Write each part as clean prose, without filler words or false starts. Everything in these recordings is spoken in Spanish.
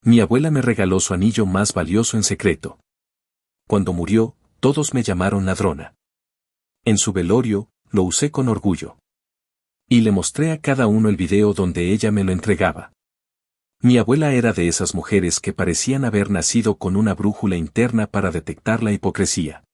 Mi abuela me regaló su anillo más valioso en secreto. Cuando murió, todos me llamaron ladrona. En su velorio, lo usé con orgullo. Y le mostré a cada uno el video donde ella me lo entregaba. Mi abuela era de esas mujeres que parecían haber nacido con una brújula interna para detectar la hipocresía.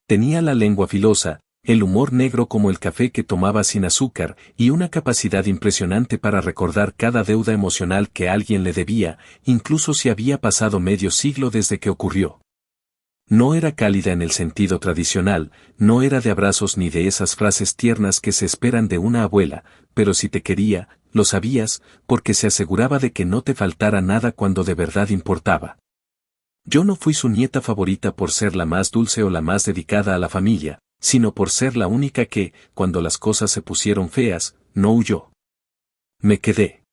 Tenía la lengua filosa, el humor negro como el café que tomaba sin azúcar y una capacidad impresionante para recordar cada deuda emocional que alguien le debía, incluso si había pasado medio siglo desde que ocurrió. No era cálida en el sentido tradicional, no era de abrazos ni de esas frases tiernas que se esperan de una abuela, pero si te quería, lo sabías, porque se aseguraba de que no te faltara nada cuando de verdad importaba. Yo no fui su nieta favorita por ser la más dulce o la más dedicada a la familia, sino por ser la única que, cuando las cosas se pusieron feas, no huyó. Me quedé.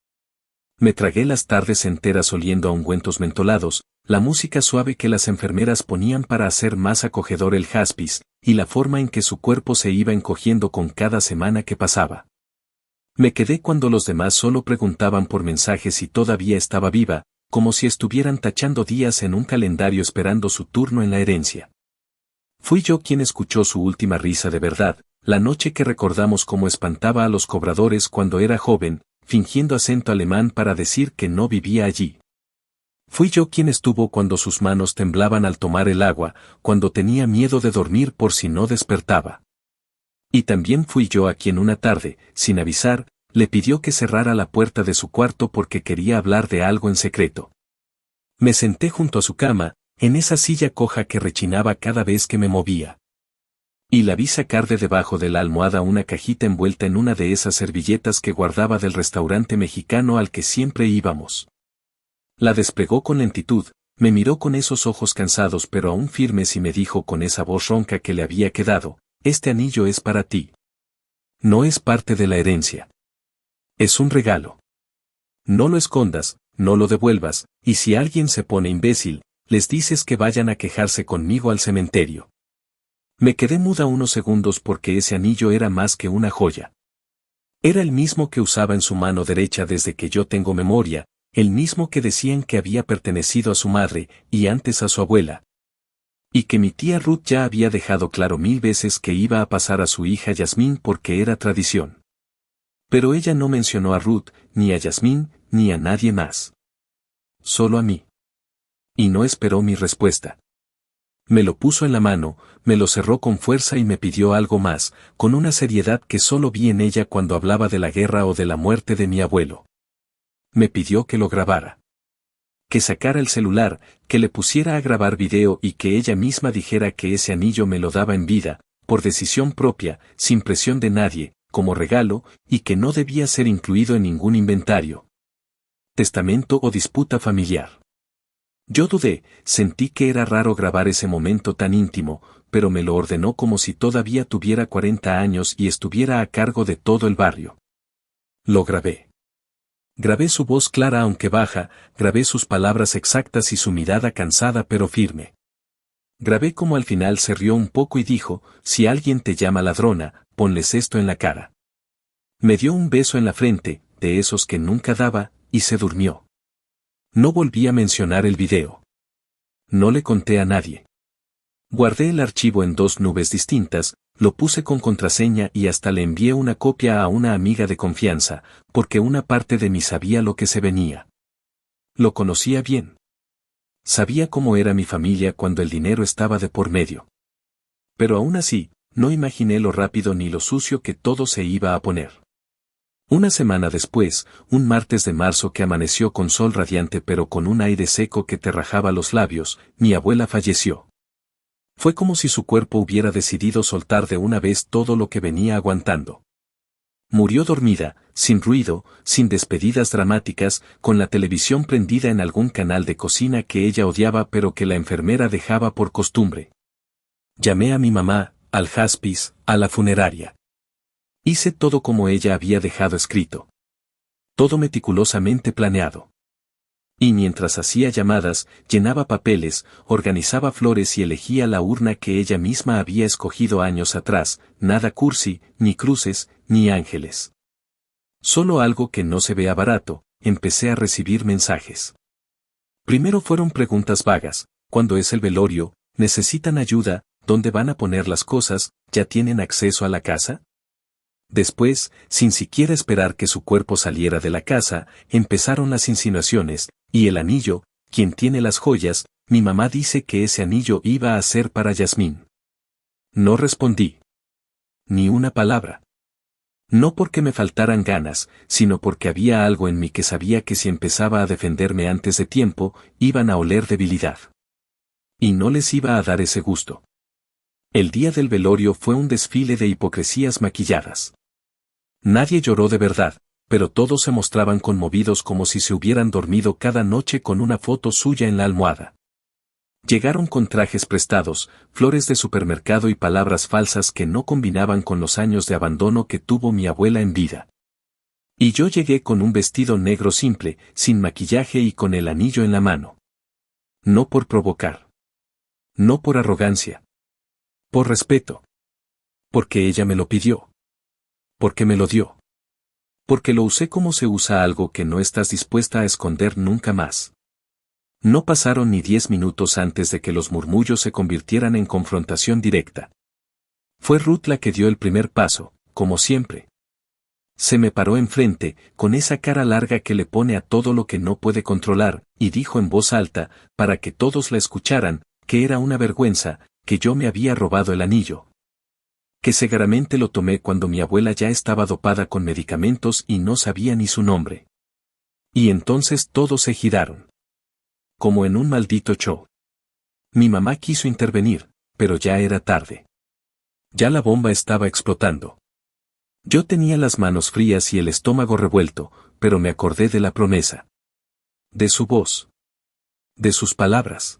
Me tragué las tardes enteras oliendo a ungüentos mentolados, la música suave que las enfermeras ponían para hacer más acogedor el hospice, y la forma en que su cuerpo se iba encogiendo con cada semana que pasaba. Me quedé cuando los demás solo preguntaban por mensajes si todavía estaba viva, como si estuvieran tachando días en un calendario esperando su turno en la herencia. Fui yo quien escuchó su última risa de verdad, la noche que recordamos cómo espantaba a los cobradores cuando era joven, fingiendo acento alemán para decir que no vivía allí. Fui yo quien estuvo cuando sus manos temblaban al tomar el agua, cuando tenía miedo de dormir por si no despertaba. Y también fui yo a quien una tarde, sin avisar, le pidió que cerrara la puerta de su cuarto porque quería hablar de algo en secreto. Me senté junto a su cama, en esa silla coja que rechinaba cada vez que me movía. Y la vi sacar de debajo de la almohada una cajita envuelta en una de esas servilletas que guardaba del restaurante mexicano al que siempre íbamos. La desplegó con lentitud, me miró con esos ojos cansados pero aún firmes y me dijo con esa voz ronca que le había quedado, este anillo es para ti. No es parte de la herencia. Es un regalo. No lo escondas, no lo devuelvas, y si alguien se pone imbécil, les dices que vayan a quejarse conmigo al cementerio. Me quedé muda unos segundos porque ese anillo era más que una joya. Era el mismo que usaba en su mano derecha desde que yo tengo memoria, el mismo que decían que había pertenecido a su madre y antes a su abuela. Y que mi tía Ruth ya había dejado claro 1000 veces que iba a pasar a su hija Yasmín porque era tradición. Pero ella no mencionó a Ruth, ni a Yasmín, ni a nadie más. Solo a mí. Y no esperó mi respuesta. Me lo puso en la mano, me lo cerró con fuerza y me pidió algo más, con una seriedad que solo vi en ella cuando hablaba de la guerra o de la muerte de mi abuelo. Me pidió que lo grabara. Que sacara el celular, que le pusiera a grabar video y que ella misma dijera que ese anillo me lo daba en vida, por decisión propia, sin presión de nadie, como regalo, y que no debía ser incluido en ningún inventario, testamento o disputa familiar. Yo dudé, sentí que era raro grabar ese momento tan íntimo, pero me lo ordenó como si todavía tuviera 40 años y estuviera a cargo de todo el barrio. Lo grabé. Grabé su voz clara aunque baja, grabé sus palabras exactas y su mirada cansada pero firme. Grabé como al final se rió un poco y dijo, si alguien te llama ladrona, ponles esto en la cara. Me dio un beso en la frente, de esos que nunca daba, y se durmió. No volví a mencionar el video. No le conté a nadie. Guardé el archivo en 2 nubes distintas, lo puse con contraseña y hasta le envié una copia a una amiga de confianza, porque una parte de mí sabía lo que se venía. Lo conocía bien. Sabía cómo era mi familia cuando el dinero estaba de por medio. Pero aún así, no imaginé lo rápido ni lo sucio que todo se iba a poner. Una semana después, un martes de marzo que amaneció con sol radiante pero con un aire seco que te rajaba los labios, mi abuela falleció. Fue como si su cuerpo hubiera decidido soltar de una vez todo lo que venía aguantando. Murió dormida, sin ruido, sin despedidas dramáticas, con la televisión prendida en algún canal de cocina que ella odiaba pero que la enfermera dejaba por costumbre. Llamé a mi mamá, al hospice, a la funeraria. Hice todo como ella había dejado escrito. Todo meticulosamente planeado. Y mientras hacía llamadas, llenaba papeles, organizaba flores y elegía la urna que ella misma había escogido años atrás, nada cursi, ni cruces, ni ángeles. Solo algo que no se vea barato, empecé a recibir mensajes. Primero fueron preguntas vagas: ¿cuándo es el velorio? ¿Necesitan ayuda? ¿Dónde van a poner las cosas? ¿Ya tienen acceso a la casa? Después, sin siquiera esperar que su cuerpo saliera de la casa, empezaron las insinuaciones: ¿y el anillo? ¿Quién tiene las joyas? Mi mamá dice que ese anillo iba a ser para Yasmín. No respondí ni una palabra. No porque me faltaran ganas, sino porque había algo en mí que sabía que si empezaba a defenderme antes de tiempo, iban a oler debilidad. Y no les iba a dar ese gusto. El día del velorio fue un desfile de hipocresías maquilladas. Nadie lloró de verdad, pero todos se mostraban conmovidos como si se hubieran dormido cada noche con una foto suya en la almohada. Llegaron con trajes prestados, flores de supermercado y palabras falsas que no combinaban con los años de abandono que tuvo mi abuela en vida. Y yo llegué con un vestido negro simple, sin maquillaje y con el anillo en la mano. No por provocar. No por arrogancia. Por respeto. Porque ella me lo pidió. Porque me lo dio. Porque lo usé como se usa algo que no estás dispuesta a esconder nunca más. No pasaron ni 10 minutos antes de que los murmullos se convirtieran en confrontación directa. Fue Ruth la que dio el primer paso, como siempre. Se me paró enfrente, con esa cara larga que le pone a todo lo que no puede controlar, y dijo en voz alta, para que todos la escucharan, que era una vergüenza, que yo me había robado el anillo. Que seguramente lo tomé cuando mi abuela ya estaba dopada con medicamentos y no sabía ni su nombre. Y entonces todos se giraron. Como en un maldito show. Mi mamá quiso intervenir, pero ya era tarde. Ya la bomba estaba explotando. Yo tenía las manos frías y el estómago revuelto, pero me acordé de la promesa. De su voz. De sus palabras.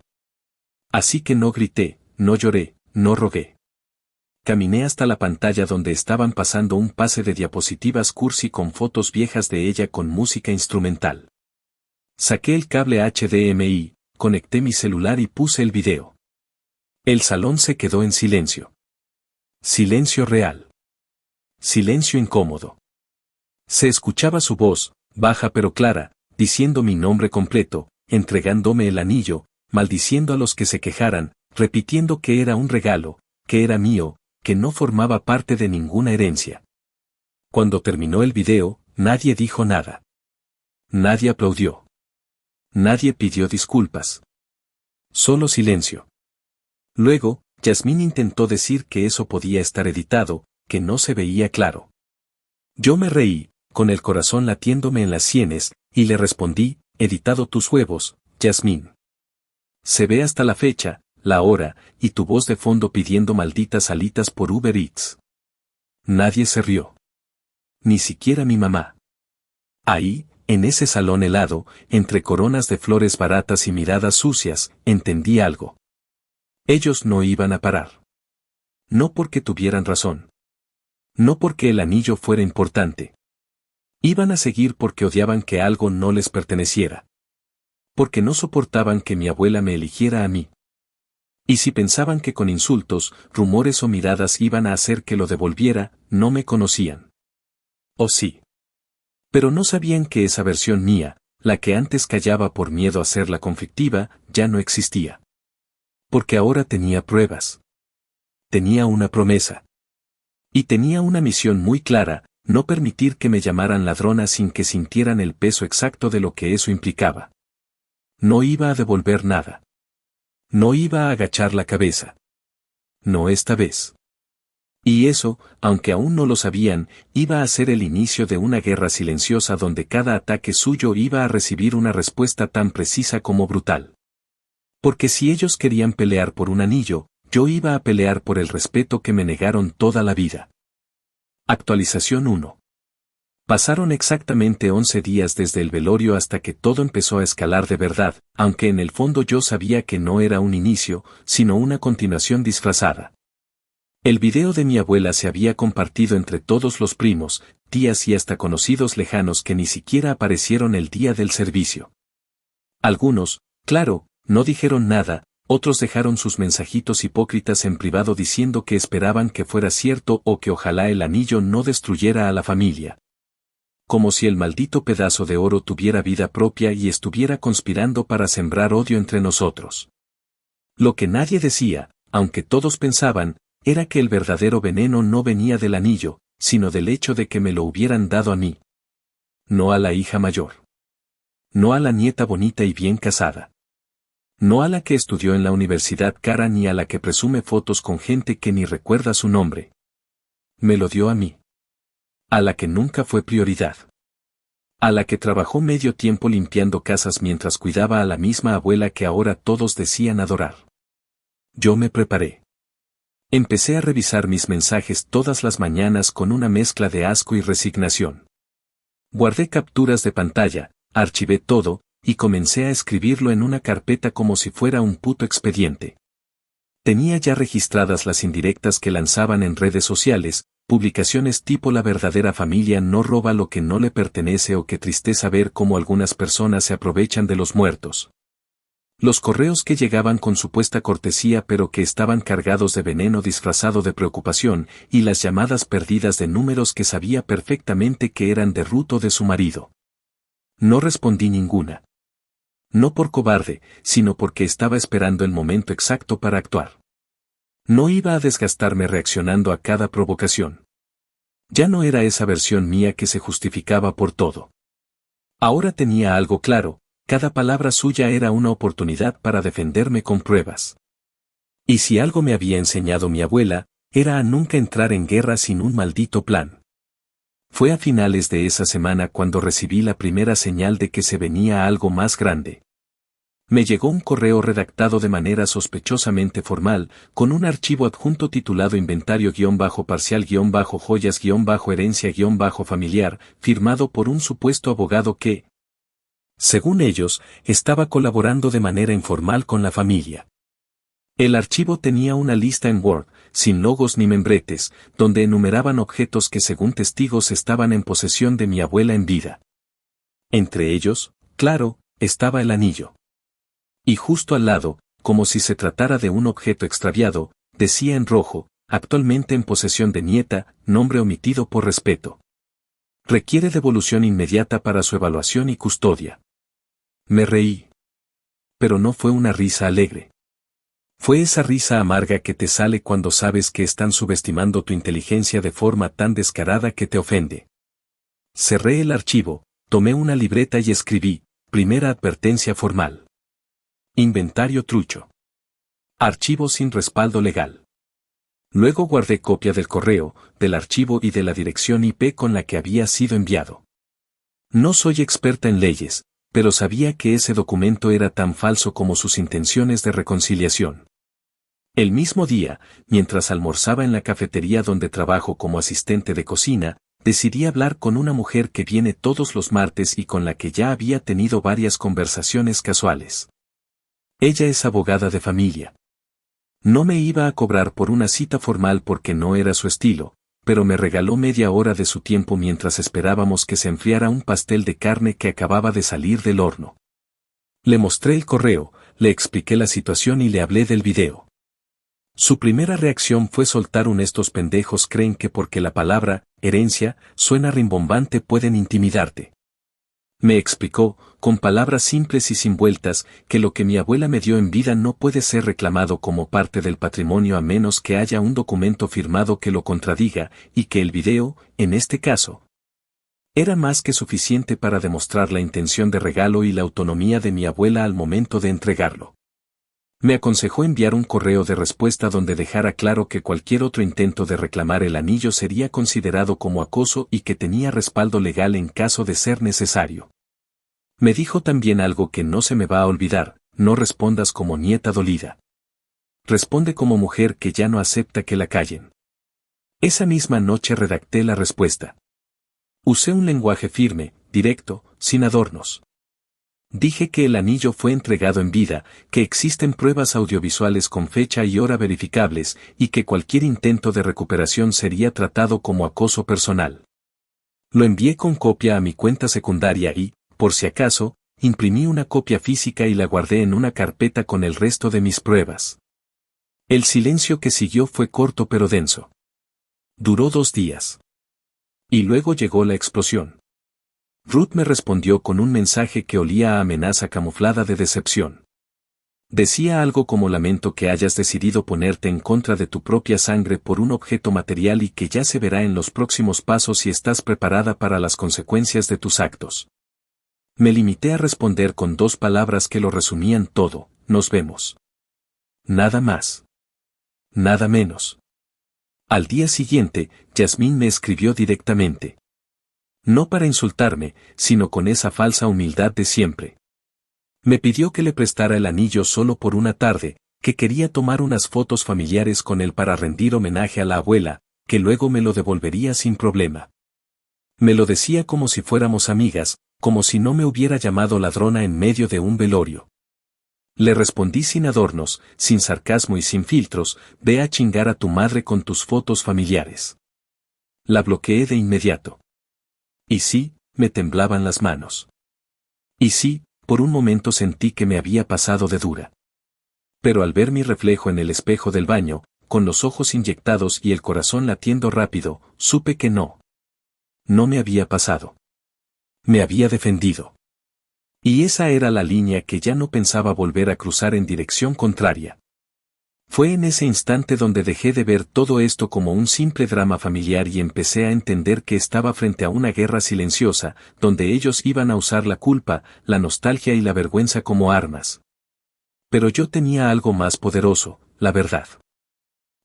Así que no grité, no lloré, no rogué. Caminé hasta la pantalla donde estaban pasando un pase de diapositivas cursi con fotos viejas de ella con música instrumental. Saqué el cable HDMI, conecté mi celular y puse el video. El salón se quedó en silencio. Silencio real. Silencio incómodo. Se escuchaba su voz, baja pero clara, diciendo mi nombre completo, entregándome el anillo, maldiciendo a los que se quejaran, repitiendo que era un regalo, que era mío, que no formaba parte de ninguna herencia. Cuando terminó el video, nadie dijo nada. Nadie aplaudió. Nadie pidió disculpas. Solo silencio. Luego, Yasmín intentó decir que eso podía estar editado, que no se veía claro. Yo me reí, con el corazón latiéndome en las sienes, y le respondí: editado tus huevos, Yasmín. Se ve hasta la fecha, la hora, y tu voz de fondo pidiendo malditas alitas por Uber Eats. Nadie se rió. Ni siquiera mi mamá. Ahí, en ese salón helado, entre coronas de flores baratas y miradas sucias, entendí algo. Ellos no iban a parar. No porque tuvieran razón. No porque el anillo fuera importante. Iban a seguir porque odiaban que algo no les perteneciera. Porque no soportaban que mi abuela me eligiera a mí. Y si pensaban que con insultos, rumores o miradas iban a hacer que lo devolviera, no me conocían. ¿O sí? Pero no sabían que esa versión mía, la que antes callaba por miedo a ser la conflictiva, ya no existía. Porque ahora tenía pruebas. Tenía una promesa. Y tenía una misión muy clara: no permitir que me llamaran ladrona sin que sintieran el peso exacto de lo que eso implicaba. No iba a devolver nada. No iba a agachar la cabeza. No esta vez. Y eso, aunque aún no lo sabían, iba a ser el inicio de una guerra silenciosa donde cada ataque suyo iba a recibir una respuesta tan precisa como brutal. Porque si ellos querían pelear por un anillo, yo iba a pelear por el respeto que me negaron toda la vida. Actualización 1. Pasaron exactamente 11 días desde el velorio hasta que todo empezó a escalar de verdad, aunque en el fondo yo sabía que no era un inicio, sino una continuación disfrazada. El video de mi abuela se había compartido entre todos los primos, tías y hasta conocidos lejanos que ni siquiera aparecieron el día del servicio. Algunos, claro, no dijeron nada, otros dejaron sus mensajitos hipócritas en privado diciendo que esperaban que fuera cierto o que ojalá el anillo no destruyera a la familia. como si el maldito pedazo de oro tuviera vida propia y estuviera conspirando para sembrar odio entre nosotros. Lo que nadie decía, aunque todos pensaban, era que el verdadero veneno no venía del anillo, sino del hecho de que me lo hubieran dado a mí. No a la hija mayor. No a la nieta bonita y bien casada. No a la que estudió en la universidad cara ni a la que presume fotos con gente que ni recuerda su nombre. Me lo dio a mí. A la que nunca fue prioridad. A la que trabajó medio tiempo limpiando casas mientras cuidaba a la misma abuela que ahora todos decían adorar. Yo me preparé. Empecé a revisar mis mensajes todas las mañanas con una mezcla de asco y resignación. Guardé capturas de pantalla, archivé todo, y comencé a escribirlo en una carpeta como si fuera un puto expediente. Tenía ya registradas las indirectas que lanzaban en redes sociales, publicaciones tipo la verdadera familia no roba lo que no le pertenece o qué tristeza ver cómo algunas personas se aprovechan de los muertos. Los correos que llegaban con supuesta cortesía pero que estaban cargados de veneno disfrazado de preocupación, y las llamadas perdidas de números que sabía perfectamente que eran de Ruth o de su marido. No respondí ninguna. No por cobarde, sino porque estaba esperando el momento exacto para actuar. No iba a desgastarme reaccionando a cada provocación. Ya no era esa versión mía que se justificaba por todo. Ahora tenía algo claro, cada palabra suya era una oportunidad para defenderme con pruebas. Y si algo me había enseñado mi abuela, era a nunca entrar en guerra sin un maldito plan. Fue a finales de esa semana cuando recibí la primera señal de que se venía algo más grande. Me llegó un correo redactado de manera sospechosamente formal, con un archivo adjunto titulado inventario-parcial-joyas-herencia-familiar, firmado por un supuesto abogado que, según ellos, estaba colaborando de manera informal con la familia. El archivo tenía una lista en Word, sin logos ni membretes, donde enumeraban objetos que según testigos estaban en posesión de mi abuela en vida. Entre ellos, claro, estaba el anillo. Y justo al lado, como si se tratara de un objeto extraviado, decía en rojo, actualmente en posesión de nieta, nombre omitido por respeto. Requiere devolución inmediata para su evaluación y custodia. Me reí. Pero no fue una risa alegre. Fue esa risa amarga que te sale cuando sabes que están subestimando tu inteligencia de forma tan descarada que te ofende. Cerré el archivo, tomé una libreta y escribí, primera advertencia formal. Inventario trucho. Archivo sin respaldo legal. Luego guardé copia del correo, del archivo y de la dirección IP con la que había sido enviado. No soy experta en leyes, pero sabía que ese documento era tan falso como sus intenciones de reconciliación. El mismo día, mientras almorzaba en la cafetería donde trabajo como asistente de cocina, decidí hablar con una mujer que viene todos los martes y con la que ya había tenido varias conversaciones casuales. Ella es abogada de familia. No me iba a cobrar por una cita formal porque no era su estilo, pero me regaló media hora de su tiempo mientras esperábamos que se enfriara un pastel de carne que acababa de salir del horno. Le mostré el correo, le expliqué la situación y le hablé del video. Su primera reacción fue soltar un estos pendejos creen que porque la palabra, herencia, suena rimbombante pueden intimidarte. Me explicó, con palabras simples y sin vueltas, que lo que mi abuela me dio en vida no puede ser reclamado como parte del patrimonio a menos que haya un documento firmado que lo contradiga, y que el video, en este caso, era más que suficiente para demostrar la intención de regalo y la autonomía de mi abuela al momento de entregarlo. Me aconsejó enviar un correo de respuesta donde dejara claro que cualquier otro intento de reclamar el anillo sería considerado como acoso y que tenía respaldo legal en caso de ser necesario. Me dijo también algo que no se me va a olvidar, no respondas como nieta dolida. Responde como mujer que ya no acepta que la callen. Esa misma noche redacté la respuesta. Usé un lenguaje firme, directo, sin adornos. Dije que el anillo fue entregado en vida, que existen pruebas audiovisuales con fecha y hora verificables, y que cualquier intento de recuperación sería tratado como acoso personal. Lo envié con copia a mi cuenta secundaria y, por si acaso, imprimí una copia física y la guardé en una carpeta con el resto de mis pruebas. El silencio que siguió fue corto pero denso. Duró 2 días. Y luego llegó la explosión. Ruth me respondió con un mensaje que olía a amenaza camuflada de decepción. Decía algo como lamento que hayas decidido ponerte en contra de tu propia sangre por un objeto material y que ya se verá en los próximos pasos si estás preparada para las consecuencias de tus actos. Me limité a responder con 2 palabras que lo resumían todo: nos vemos. Nada más. Nada menos. Al día siguiente, Yasmín me escribió directamente. No para insultarme, sino con esa falsa humildad de siempre. Me pidió que le prestara el anillo solo por una tarde, que quería tomar unas fotos familiares con él para rendir homenaje a la abuela, que luego me lo devolvería sin problema. Me lo decía como si fuéramos amigas, como si no me hubiera llamado ladrona en medio de un velorio. Le respondí sin adornos, sin sarcasmo y sin filtros: ve a chingar a tu madre con tus fotos familiares. La bloqueé de inmediato. Y sí, me temblaban las manos. Y sí, por un momento sentí que me había pasado de dura. Pero al ver mi reflejo en el espejo del baño, con los ojos inyectados y el corazón latiendo rápido, supe que no. No me había pasado. Me había defendido. Y esa era la línea que ya no pensaba volver a cruzar en dirección contraria. Fue en ese instante donde dejé de ver todo esto como un simple drama familiar y empecé a entender que estaba frente a una guerra silenciosa, donde ellos iban a usar la culpa, la nostalgia y la vergüenza como armas. Pero yo tenía algo más poderoso: la verdad.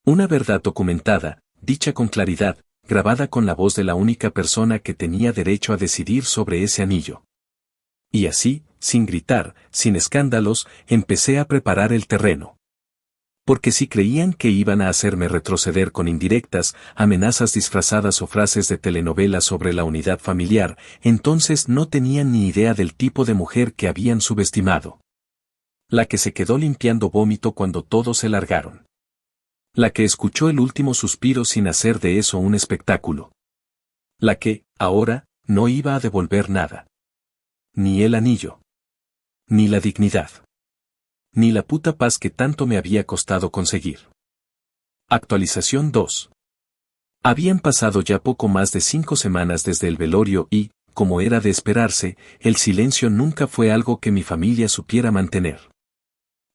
Una verdad documentada, dicha con claridad, grabada con la voz de la única persona que tenía derecho a decidir sobre ese anillo. Y así, sin gritar, sin escándalos, empecé a preparar el terreno. Porque si creían que iban a hacerme retroceder con indirectas, amenazas disfrazadas o frases de telenovela sobre la unidad familiar, entonces no tenían ni idea del tipo de mujer que habían subestimado. La que se quedó limpiando vómito cuando todos se largaron. La que escuchó el último suspiro sin hacer de eso un espectáculo. La que, ahora, no iba a devolver nada. Ni el anillo. Ni la dignidad. Ni la puta paz que tanto me había costado conseguir. Actualización 2. Habían pasado ya poco más de 5 semanas desde el velorio y, como era de esperarse, el silencio nunca fue algo que mi familia supiera mantener.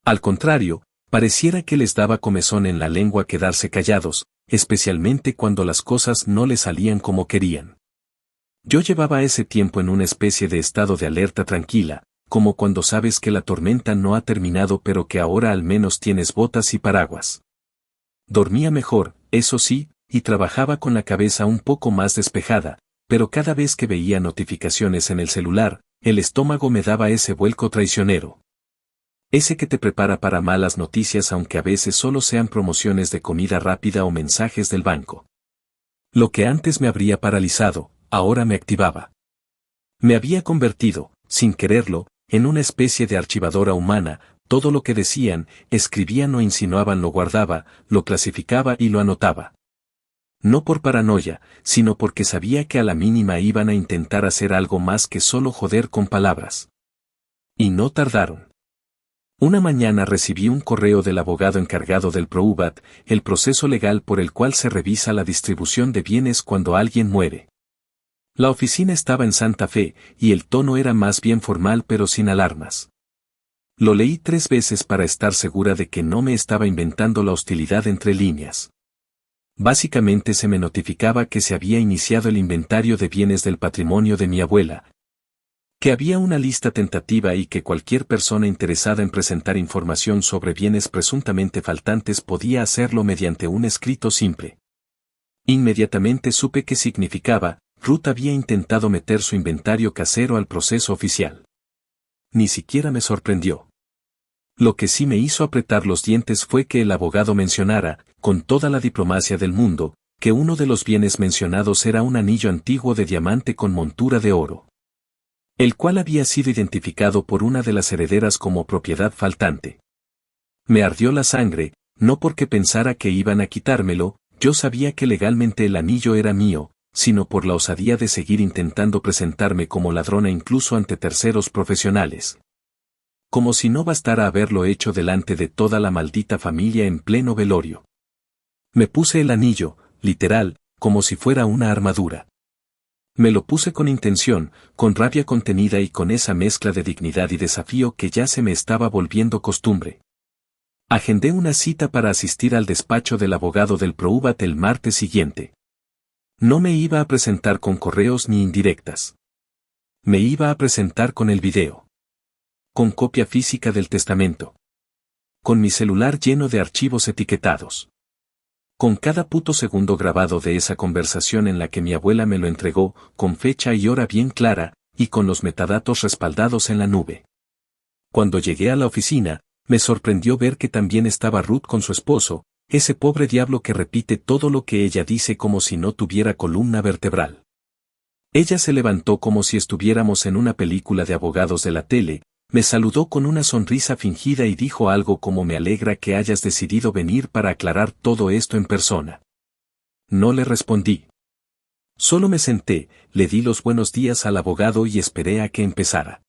Al contrario, pareciera que les daba comezón en la lengua quedarse callados, especialmente cuando las cosas no les salían como querían. Yo llevaba ese tiempo en una especie de estado de alerta tranquila, como cuando sabes que la tormenta no ha terminado pero que ahora al menos tienes botas y paraguas. Dormía mejor, eso sí, y trabajaba con la cabeza un poco más despejada, pero cada vez que veía notificaciones en el celular, el estómago me daba ese vuelco traicionero. Ese que te prepara para malas noticias aunque a veces solo sean promociones de comida rápida o mensajes del banco. Lo que antes me habría paralizado, ahora me activaba. Me había convertido, sin quererlo, en una especie de archivadora humana. Todo lo que decían, escribían o insinuaban lo guardaba, lo clasificaba y lo anotaba. No por paranoia, sino porque sabía que a la mínima iban a intentar hacer algo más que solo joder con palabras. Y no tardaron. Una mañana recibí un correo del abogado encargado del PROUBAT, el proceso legal por el cual se revisa la distribución de bienes cuando alguien muere. La oficina estaba en Santa Fe, y el tono era más bien formal pero sin alarmas. Lo leí 3 veces para estar segura de que no me estaba inventando la hostilidad entre líneas. Básicamente se me notificaba que se había iniciado el inventario de bienes del patrimonio de mi abuela, que había una lista tentativa y que cualquier persona interesada en presentar información sobre bienes presuntamente faltantes podía hacerlo mediante un escrito simple. Inmediatamente supe qué significaba: Ruth había intentado meter su inventario casero al proceso oficial. Ni siquiera me sorprendió. Lo que sí me hizo apretar los dientes fue que el abogado mencionara, con toda la diplomacia del mundo, que uno de los bienes mencionados era un anillo antiguo de diamante con montura de oro, el cual había sido identificado por una de las herederas como propiedad faltante. Me ardió la sangre, no porque pensara que iban a quitármelo, yo sabía que legalmente el anillo era mío, sino por la osadía de seguir intentando presentarme como ladrona incluso ante terceros profesionales. Como si no bastara haberlo hecho delante de toda la maldita familia en pleno velorio. Me puse el anillo, literal, como si fuera una armadura. Me lo puse con intención, con rabia contenida y con esa mezcla de dignidad y desafío que ya se me estaba volviendo costumbre. Agendé una cita para asistir al despacho del abogado del Proubat el martes siguiente. No me iba a presentar con correos ni indirectas. Me iba a presentar con el video. Con copia física del testamento. Con mi celular lleno de archivos etiquetados. Con cada puto segundo grabado de esa conversación en la que mi abuela me lo entregó, con fecha y hora bien clara, y con los metadatos respaldados en la nube. Cuando llegué a la oficina, me sorprendió ver que también estaba Ruth con su esposo, ese pobre diablo que repite todo lo que ella dice como si no tuviera columna vertebral. Ella se levantó como si estuviéramos en una película de abogados de la tele, me saludó con una sonrisa fingida y dijo algo como me alegra que hayas decidido venir para aclarar todo esto en persona. No le respondí. Solo me senté, le di los buenos días al abogado y esperé a que empezara.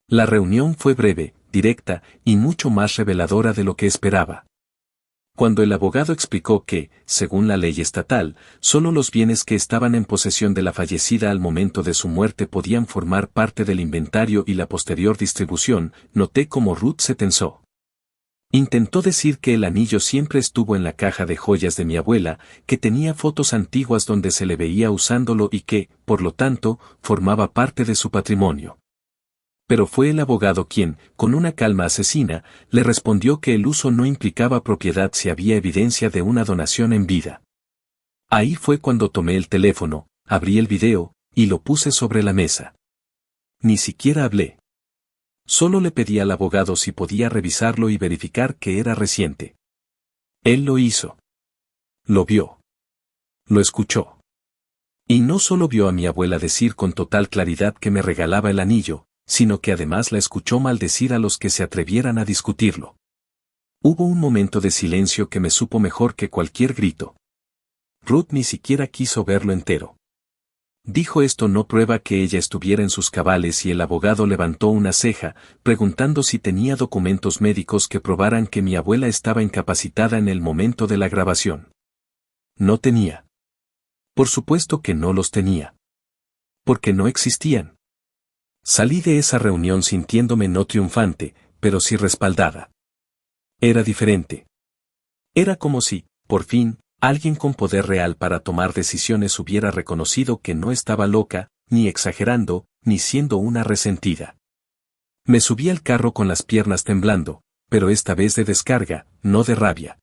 La reunión fue breve, directa y mucho más reveladora de lo que esperaba. Cuando el abogado explicó que, según la ley estatal, solo los bienes que estaban en posesión de la fallecida al momento de su muerte podían formar parte del inventario y la posterior distribución, noté cómo Ruth se tensó. Intentó decir que el anillo siempre estuvo en la caja de joyas de mi abuela, que tenía fotos antiguas donde se le veía usándolo y que, por lo tanto, formaba parte de su patrimonio. Pero fue el abogado quien, con una calma asesina, le respondió que el uso no implicaba propiedad si había evidencia de una donación en vida. Ahí fue cuando tomé el teléfono, abrí el video, y lo puse sobre la mesa. Ni siquiera hablé. Solo le pedí al abogado si podía revisarlo y verificar que era reciente. Él lo hizo. Lo vio. Lo escuchó. Y no solo vio a mi abuela decir con total claridad que me regalaba el anillo, sino que además la escuchó maldecir a los que se atrevieran a discutirlo. Hubo un momento de silencio que me supo mejor que cualquier grito. Ruth ni siquiera quiso verlo entero. Dijo esto no prueba que ella estuviera en sus cabales y el abogado levantó una ceja, preguntando si tenía documentos médicos que probaran que mi abuela estaba incapacitada en el momento de la grabación. No tenía. Por supuesto que no los tenía. Porque no existían. Salí de esa reunión sintiéndome no triunfante, pero sí respaldada. Era diferente. Era como si, por fin, alguien con poder real para tomar decisiones hubiera reconocido que no estaba loca, ni exagerando, ni siendo una resentida. Me subí al carro con las piernas temblando, pero esta vez de descarga, no de rabia.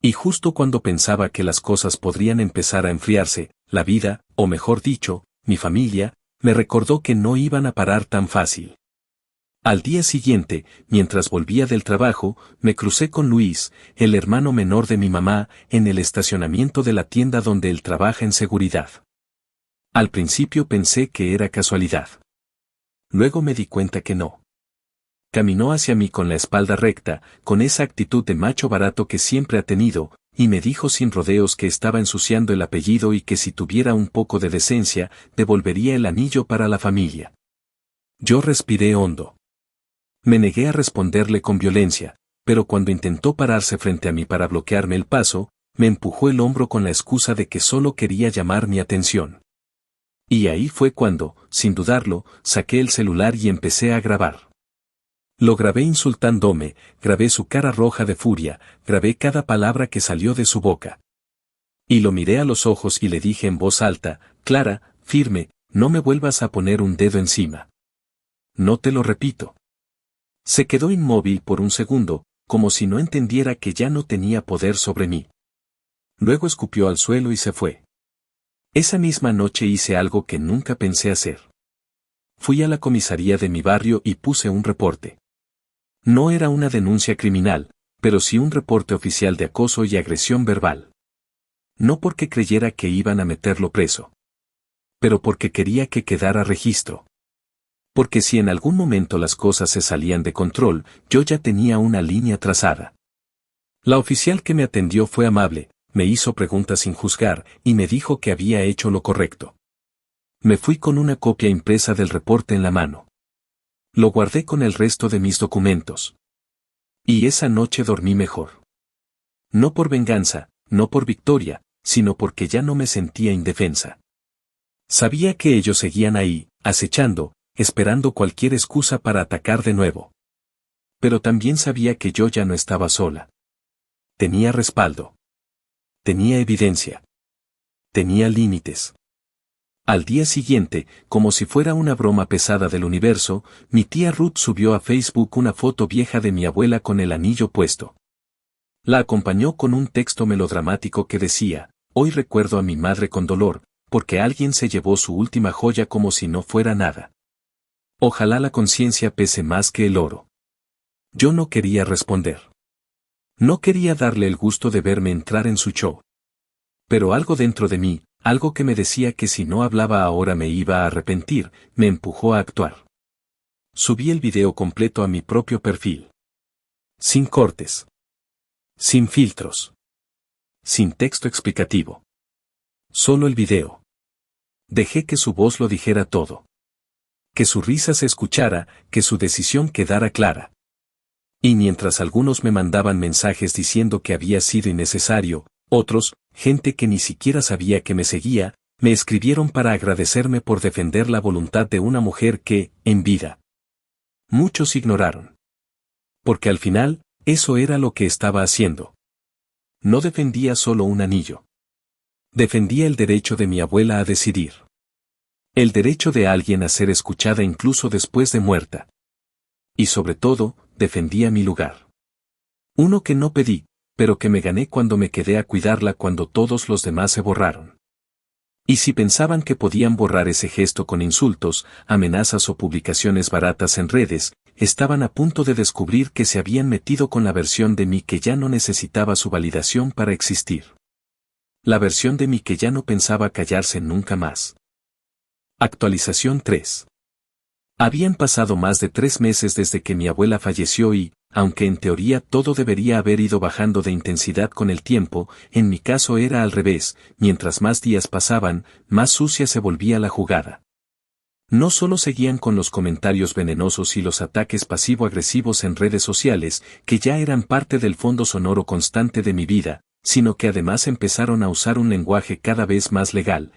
Y justo cuando pensaba que las cosas podrían empezar a enfriarse, la vida, o mejor dicho, mi familia, me recordó que no iban a parar tan fácil. Al día siguiente, mientras volvía del trabajo, me crucé con Luis, el hermano menor de mi mamá, en el estacionamiento de la tienda donde él trabaja en seguridad. Al principio pensé que era casualidad. Luego me di cuenta que no. Caminó hacia mí con la espalda recta, con esa actitud de macho barato que siempre ha tenido, y me dijo sin rodeos que estaba ensuciando el apellido y que si tuviera un poco de decencia, devolvería el anillo para la familia. Yo respiré hondo. Me negué a responderle con violencia, pero cuando intentó pararse frente a mí para bloquearme el paso, me empujó el hombro con la excusa de que solo quería llamar mi atención. Y ahí fue cuando, sin dudarlo, saqué el celular y empecé a grabar. Lo grabé insultándome, grabé su cara roja de furia, grabé cada palabra que salió de su boca. Y lo miré a los ojos y le dije en voz alta, clara, firme, no me vuelvas a poner un dedo encima. No te lo repito. Se quedó inmóvil por un segundo, como si no entendiera que ya no tenía poder sobre mí. Luego escupió al suelo y se fue. Esa misma noche hice algo que nunca pensé hacer. Fui a la comisaría de mi barrio y puse un reporte. No era una denuncia criminal, pero sí un reporte oficial de acoso y agresión verbal. No porque creyera que iban a meterlo preso. Pero porque quería que quedara registro. Porque si en algún momento las cosas se salían de control, yo ya tenía una línea trazada. La oficial que me atendió fue amable, me hizo preguntas sin juzgar, y me dijo que había hecho lo correcto. Me fui con una copia impresa del reporte en la mano. Lo guardé con el resto de mis documentos. Y esa noche dormí mejor. No por venganza, no por victoria, sino porque ya no me sentía indefensa. Sabía que ellos seguían ahí, acechando, esperando cualquier excusa para atacar de nuevo. Pero también sabía que yo ya no estaba sola. Tenía respaldo. Tenía evidencia. Tenía límites. Al día siguiente, como si fuera una broma pesada del universo, mi tía Ruth subió a Facebook una foto vieja de mi abuela con el anillo puesto. La acompañó con un texto melodramático que decía: hoy recuerdo a mi madre con dolor, porque alguien se llevó su última joya como si no fuera nada. Ojalá la conciencia pese más que el oro. Yo no quería responder. No quería darle el gusto de verme entrar en su show. Pero algo dentro de mí, algo que me decía que si no hablaba ahora me iba a arrepentir, me empujó a actuar. Subí el video completo a mi propio perfil. Sin cortes. Sin filtros. Sin texto explicativo. Solo el video. Dejé que su voz lo dijera todo. Que su risa se escuchara, que su decisión quedara clara. Y mientras algunos me mandaban mensajes diciendo que había sido innecesario, otros, gente que ni siquiera sabía que me seguía, me escribieron para agradecerme por defender la voluntad de una mujer que, en vida, muchos ignoraron. Porque al final, eso era lo que estaba haciendo. No defendía solo un anillo. Defendía el derecho de mi abuela a decidir. El derecho de alguien a ser escuchada incluso después de muerta. Y sobre todo, defendía mi lugar. Uno que no pedí, pero que me gané cuando me quedé a cuidarla cuando todos los demás se borraron. Y si pensaban que podían borrar ese gesto con insultos, amenazas o publicaciones baratas en redes, estaban a punto de descubrir que se habían metido con la versión de mí que ya no necesitaba su validación para existir. La versión de mí que ya no pensaba callarse nunca más. Actualización 3. Habían pasado más de 3 meses desde que mi abuela falleció y, aunque en teoría todo debería haber ido bajando de intensidad con el tiempo, en mi caso era al revés, mientras más días pasaban, más sucia se volvía la jugada. No solo seguían con los comentarios venenosos y los ataques pasivo-agresivos en redes sociales, que ya eran parte del fondo sonoro constante de mi vida, sino que además empezaron a usar un lenguaje cada vez más legal.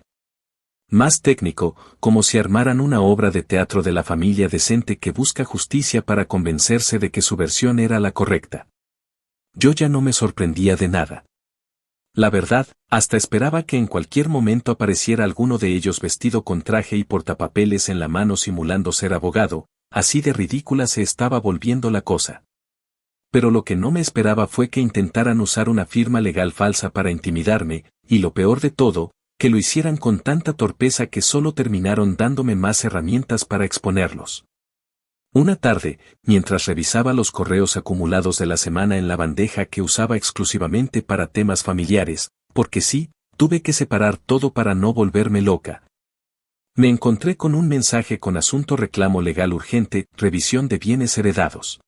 Más técnico, como si armaran una obra de teatro de la familia decente que busca justicia para convencerse de que su versión era la correcta. Yo ya no me sorprendía de nada. La verdad, hasta esperaba que en cualquier momento apareciera alguno de ellos vestido con traje y portapapeles en la mano simulando ser abogado, así de ridícula se estaba volviendo la cosa. Pero lo que no me esperaba fue que intentaran usar una firma legal falsa para intimidarme, y lo peor de todo, que lo hicieran con tanta torpeza que solo terminaron dándome más herramientas para exponerlos. Una tarde, mientras revisaba los correos acumulados de la semana en la bandeja que usaba exclusivamente para temas familiares, porque sí, tuve que separar todo para no volverme loca. Me encontré con un mensaje con asunto reclamo legal urgente, revisión de bienes heredados.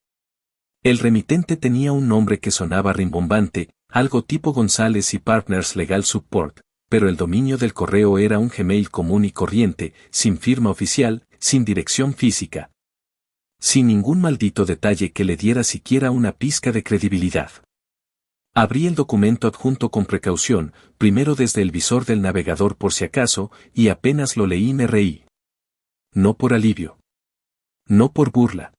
El remitente tenía un nombre que sonaba rimbombante, algo tipo González y Partners Legal Support, pero el dominio del correo era un Gmail común y corriente, sin firma oficial, sin dirección física. Sin ningún maldito detalle que le diera siquiera una pizca de credibilidad. Abrí el documento adjunto con precaución, primero desde el visor del navegador por si acaso, y apenas lo leí me reí. No por alivio. No por burla.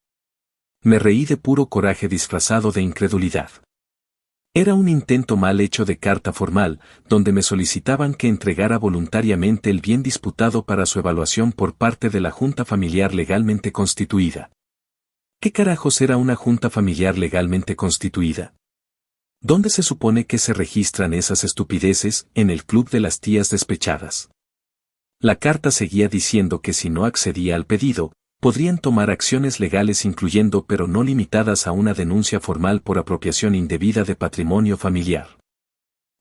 Me reí de puro coraje disfrazado de incredulidad. Era un intento mal hecho de carta formal, donde me solicitaban que entregara voluntariamente el bien disputado para su evaluación por parte de la Junta Familiar legalmente constituida. ¿Qué carajos era una Junta Familiar legalmente constituida? ¿Dónde se supone que se registran esas estupideces? En el club de las tías despechadas. La carta seguía diciendo que si no accedía al pedido, podrían tomar acciones legales incluyendo pero no limitadas a una denuncia formal por apropiación indebida de patrimonio familiar.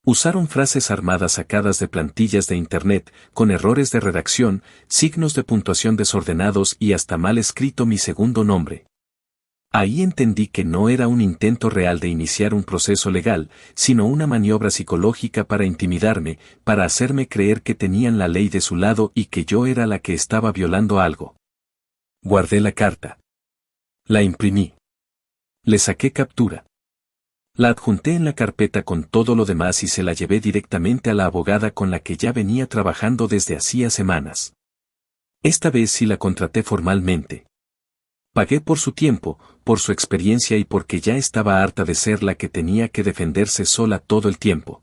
Usaron frases armadas sacadas de plantillas de Internet, con errores de redacción, signos de puntuación desordenados y hasta mal escrito mi segundo nombre. Ahí entendí que no era un intento real de iniciar un proceso legal, sino una maniobra psicológica para intimidarme, para hacerme creer que tenían la ley de su lado y que yo era la que estaba violando algo. Guardé la carta. La imprimí. Le saqué captura. La adjunté en la carpeta con todo lo demás y se la llevé directamente a la abogada con la que ya venía trabajando desde hacía semanas. Esta vez sí la contraté formalmente. Pagué por su tiempo, por su experiencia y porque ya estaba harta de ser la que tenía que defenderse sola todo el tiempo.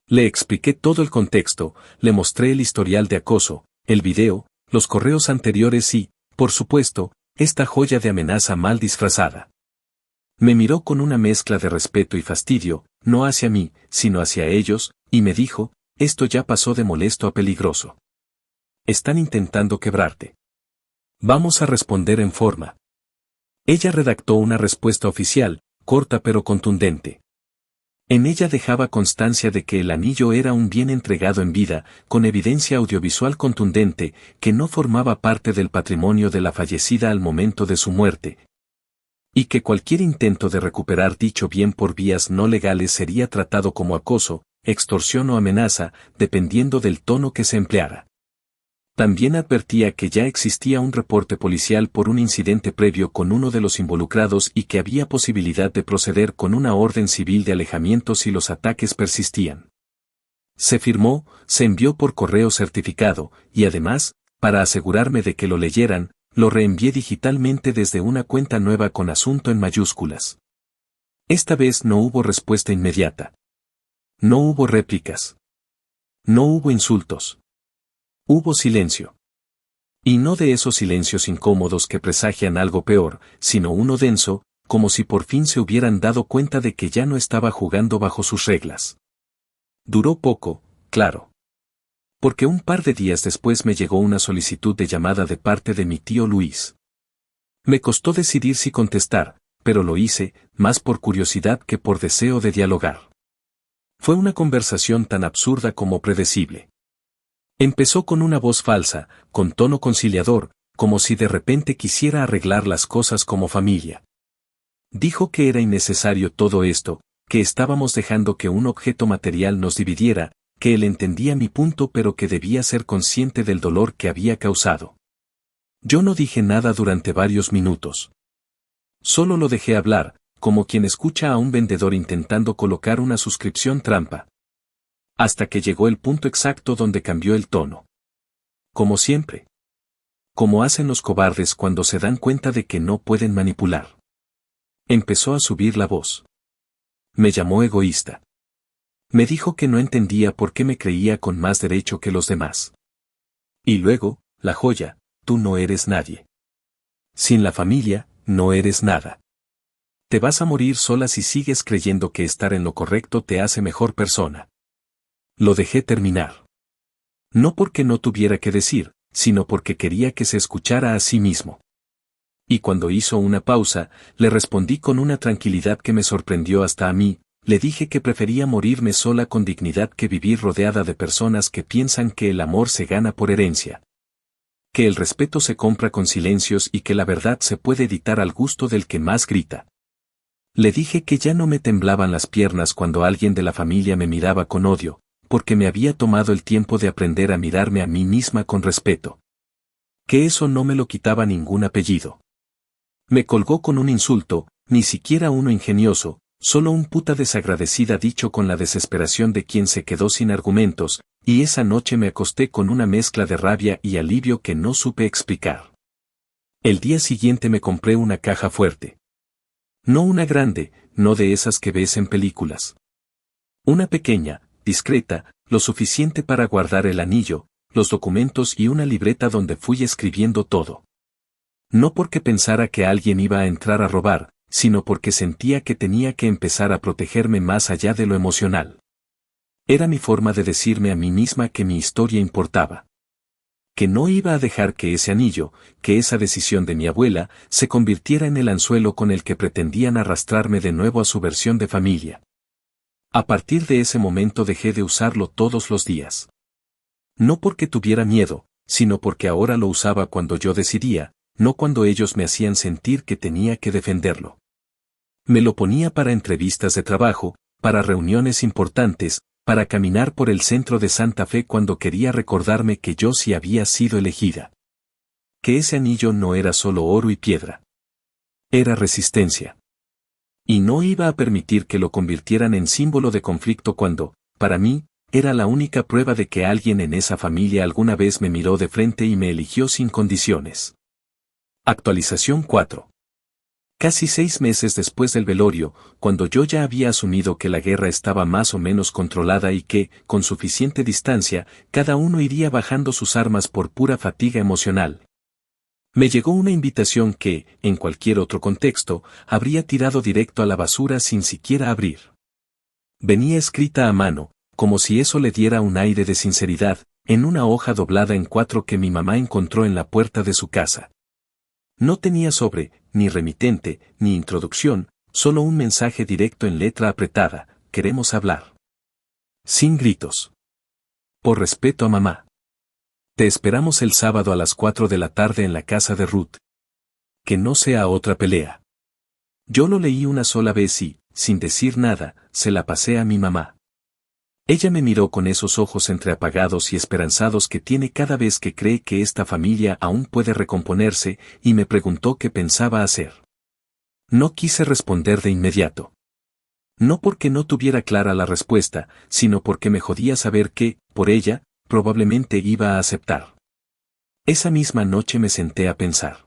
Le expliqué todo el contexto, le mostré el historial de acoso, el video, los correos anteriores y, por supuesto, esta joya de amenaza mal disfrazada. Me miró con una mezcla de respeto y fastidio, no hacia mí, sino hacia ellos, y me dijo, esto ya pasó de molesto a peligroso. Están intentando quebrarte. Vamos a responder en forma. Ella redactó una respuesta oficial, corta pero contundente. En ella dejaba constancia de que el anillo era un bien entregado en vida, con evidencia audiovisual contundente, que no formaba parte del patrimonio de la fallecida al momento de su muerte, y que cualquier intento de recuperar dicho bien por vías no legales sería tratado como acoso, extorsión o amenaza, dependiendo del tono que se empleara. También advertía que ya existía un reporte policial por un incidente previo con uno de los involucrados y que había posibilidad de proceder con una orden civil de alejamiento si los ataques persistían. Se firmó, se envió por correo certificado, y además, para asegurarme de que lo leyeran, lo reenvié digitalmente desde una cuenta nueva con asunto en mayúsculas. Esta vez no hubo respuesta inmediata. No hubo réplicas. No hubo insultos. Hubo silencio. Y no de esos silencios incómodos que presagian algo peor, sino uno denso, como si por fin se hubieran dado cuenta de que ya no estaba jugando bajo sus reglas. Duró poco, claro. Porque un par de días después me llegó una solicitud de llamada de parte de mi tío Luis. Me costó decidir si contestar, pero lo hice, más por curiosidad que por deseo de dialogar. Fue una conversación tan absurda como predecible. Empezó con una voz falsa, con tono conciliador, como si de repente quisiera arreglar las cosas como familia. Dijo que era innecesario todo esto, que estábamos dejando que un objeto material nos dividiera, que él entendía mi punto pero que debía ser consciente del dolor que había causado. Yo no dije nada durante varios minutos. Solo lo dejé hablar, como quien escucha a un vendedor intentando colocar una suscripción trampa. Hasta que llegó el punto exacto donde cambió el tono. Como siempre. Como hacen los cobardes cuando se dan cuenta de que no pueden manipular. Empezó a subir la voz. Me llamó egoísta. Me dijo que no entendía por qué me creía con más derecho que los demás. Y luego, la joya, tú no eres nadie. Sin la familia, no eres nada. Te vas a morir sola si sigues creyendo que estar en lo correcto te hace mejor persona. Lo dejé terminar. No porque no tuviera que decir, sino porque quería que se escuchara a sí mismo. Y cuando hizo una pausa, le respondí con una tranquilidad que me sorprendió hasta a mí. Le dije que prefería morirme sola con dignidad que vivir rodeada de personas que piensan que el amor se gana por herencia. Que el respeto se compra con silencios y que la verdad se puede editar al gusto del que más grita. Le dije que ya no me temblaban las piernas cuando alguien de la familia me miraba con odio, porque me había tomado el tiempo de aprender a mirarme a mí misma con respeto. Que eso no me lo quitaba ningún apellido. Me colgó con un insulto, ni siquiera uno ingenioso, solo un puta desagradecida dicho con la desesperación de quien se quedó sin argumentos, y esa noche me acosté con una mezcla de rabia y alivio que no supe explicar. El día siguiente me compré una caja fuerte. No una grande, no de esas que ves en películas. Una pequeña, discreta, lo suficiente para guardar el anillo, los documentos y una libreta donde fui escribiendo todo. No porque pensara que alguien iba a entrar a robar, sino porque sentía que tenía que empezar a protegerme más allá de lo emocional. Era mi forma de decirme a mí misma que mi historia importaba. Que no iba a dejar que ese anillo, que esa decisión de mi abuela, se convirtiera en el anzuelo con el que pretendían arrastrarme de nuevo a su versión de familia. A partir de ese momento dejé de usarlo todos los días. No porque tuviera miedo, sino porque ahora lo usaba cuando yo decidía, no cuando ellos me hacían sentir que tenía que defenderlo. Me lo ponía para entrevistas de trabajo, para reuniones importantes, para caminar por el centro de Santa Fe cuando quería recordarme que yo sí había sido elegida. Que ese anillo no era solo oro y piedra. Era resistencia. Y no iba a permitir que lo convirtieran en símbolo de conflicto cuando, para mí, era la única prueba de que alguien en esa familia alguna vez me miró de frente y me eligió sin condiciones. Actualización 4. Casi 6 meses después del velorio, cuando yo ya había asumido que la guerra estaba más o menos controlada y que, con suficiente distancia, cada uno iría bajando sus armas por pura fatiga emocional. Me llegó una invitación que, en cualquier otro contexto, habría tirado directo a la basura sin siquiera abrir. Venía escrita a mano, como si eso le diera un aire de sinceridad, en una hoja doblada en 4 que mi mamá encontró en la puerta de su casa. No tenía sobre, ni remitente, ni introducción, solo un mensaje directo en letra apretada: queremos hablar. Sin gritos. Por respeto a mamá. Te esperamos el sábado a las 4 de la tarde en la casa de Ruth. Que no sea otra pelea. Yo lo leí una sola vez y, sin decir nada, se la pasé a mi mamá. Ella me miró con esos ojos entreapagados y esperanzados que tiene cada vez que cree que esta familia aún puede recomponerse, y me preguntó qué pensaba hacer. No quise responder de inmediato. No porque no tuviera clara la respuesta, sino porque me jodía saber que, por ella, probablemente iba a aceptar. Esa misma noche me senté a pensar.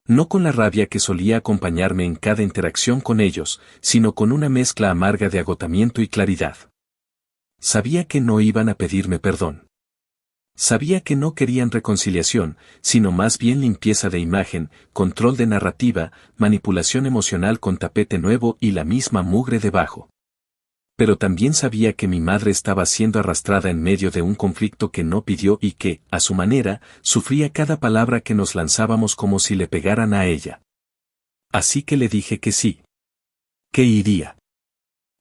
No con la rabia que solía acompañarme en cada interacción con ellos, sino con una mezcla amarga de agotamiento y claridad. Sabía que no iban a pedirme perdón. Sabía que no querían reconciliación, sino más bien limpieza de imagen, control de narrativa, manipulación emocional con tapete nuevo y la misma mugre debajo. Pero también sabía que mi madre estaba siendo arrastrada en medio de un conflicto que no pidió y que, a su manera, sufría cada palabra que nos lanzábamos como si le pegaran a ella. Así que le dije que sí. Que iría.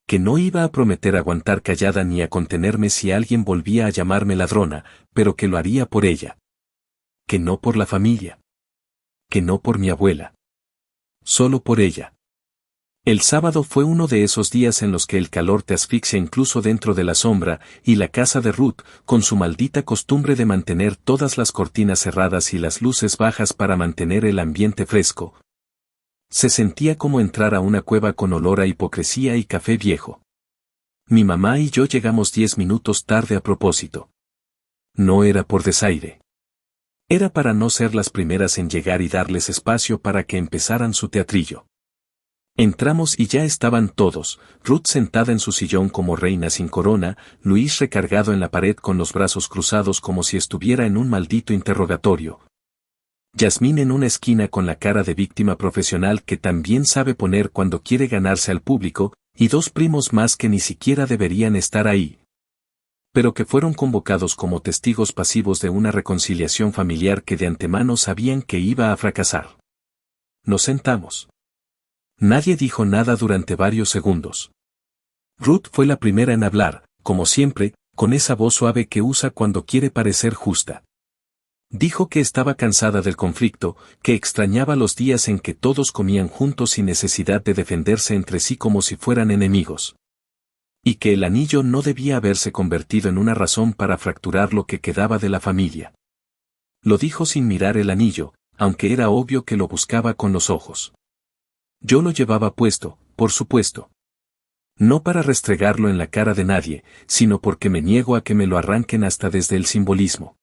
Que no iba a prometer aguantar callada ni a contenerme si alguien volvía a llamarme ladrona, pero que lo haría por ella. Que no por la familia. Que no por mi abuela. Solo por ella. El sábado fue uno de esos días en los que el calor te asfixia incluso dentro de la sombra, y la casa de Ruth, con su maldita costumbre de mantener todas las cortinas cerradas y las luces bajas para mantener el ambiente fresco, se sentía como entrar a una cueva con olor a hipocresía y café viejo. Mi mamá y yo llegamos 10 minutos tarde a propósito. No era por desaire. Era para no ser las primeras en llegar y darles espacio para que empezaran su teatrillo. Entramos y ya estaban todos, Ruth sentada en su sillón como reina sin corona, Luis recargado en la pared con los brazos cruzados como si estuviera en un maldito interrogatorio. Yasmín en una esquina con la cara de víctima profesional que también sabe poner cuando quiere ganarse al público, y 2 primos más que ni siquiera deberían estar ahí. Pero que fueron convocados como testigos pasivos de una reconciliación familiar que de antemano sabían que iba a fracasar. Nos sentamos. Nadie dijo nada durante varios segundos. Ruth fue la primera en hablar, como siempre, con esa voz suave que usa cuando quiere parecer justa. Dijo que estaba cansada del conflicto, que extrañaba los días en que todos comían juntos sin necesidad de defenderse entre sí como si fueran enemigos. Y que el anillo no debía haberse convertido en una razón para fracturar lo que quedaba de la familia. Lo dijo sin mirar el anillo, aunque era obvio que lo buscaba con los ojos. Yo lo llevaba puesto, por supuesto. No para restregarlo en la cara de nadie, sino porque me niego a que me lo arranquen hasta desde el simbolismo.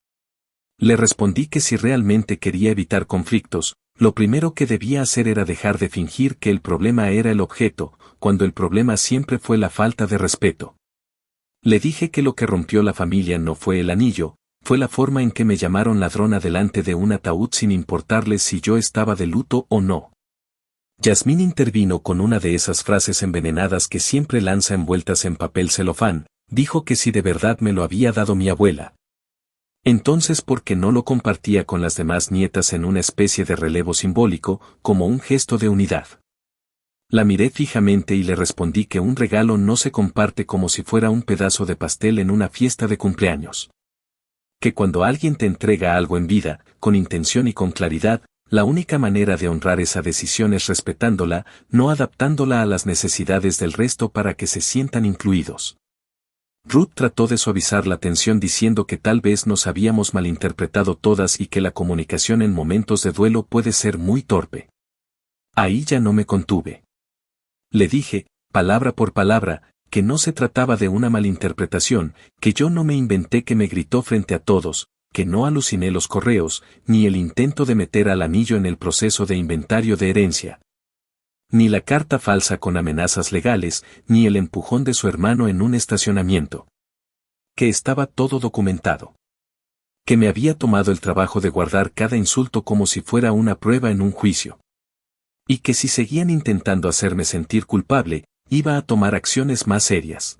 Le respondí que si realmente quería evitar conflictos, lo primero que debía hacer era dejar de fingir que el problema era el objeto, cuando el problema siempre fue la falta de respeto. Le dije que lo que rompió la familia no fue el anillo, fue la forma en que me llamaron ladrona delante de un ataúd sin importarles si yo estaba de luto o no. Yasmín intervino con una de esas frases envenenadas que siempre lanza envueltas en papel celofán, dijo que si de verdad me lo había dado mi abuela. Entonces, ¿por qué no lo compartía con las demás nietas en una especie de relevo simbólico, como un gesto de unidad? La miré fijamente y le respondí que un regalo no se comparte como si fuera un pedazo de pastel en una fiesta de cumpleaños. Que cuando alguien te entrega algo en vida, con intención y con claridad, la única manera de honrar esa decisión es respetándola, no adaptándola a las necesidades del resto para que se sientan incluidos. Ruth trató de suavizar la tensión diciendo que tal vez nos habíamos malinterpretado todas y que la comunicación en momentos de duelo puede ser muy torpe. Ahí ya no me contuve. Le dije, palabra por palabra, que no se trataba de una malinterpretación, que yo no me inventé que me gritó frente a todos, que no aluciné los correos, ni el intento de meter al anillo en el proceso de inventario de herencia. Ni la carta falsa con amenazas legales, ni el empujón de su hermano en un estacionamiento. Que estaba todo documentado. Que me había tomado el trabajo de guardar cada insulto como si fuera una prueba en un juicio. Y que si seguían intentando hacerme sentir culpable, iba a tomar acciones más serias.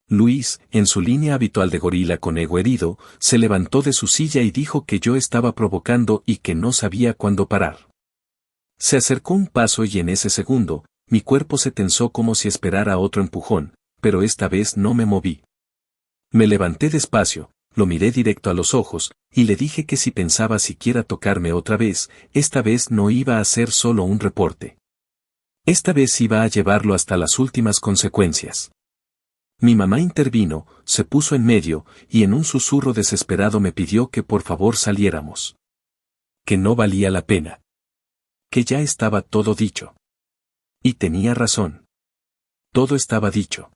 Luis, en su línea habitual de gorila con ego herido, se levantó de su silla y dijo que yo estaba provocando y que no sabía cuándo parar. Se acercó un paso y en ese segundo, mi cuerpo se tensó como si esperara otro empujón, pero esta vez no me moví. Me levanté despacio, lo miré directo a los ojos, y le dije que si pensaba siquiera tocarme otra vez, esta vez no iba a ser solo un reporte. Esta vez iba a llevarlo hasta las últimas consecuencias. Mi mamá intervino, se puso en medio, y en un susurro desesperado me pidió que por favor saliéramos. Que no valía la pena. Que ya estaba todo dicho. Y tenía razón. Todo estaba dicho.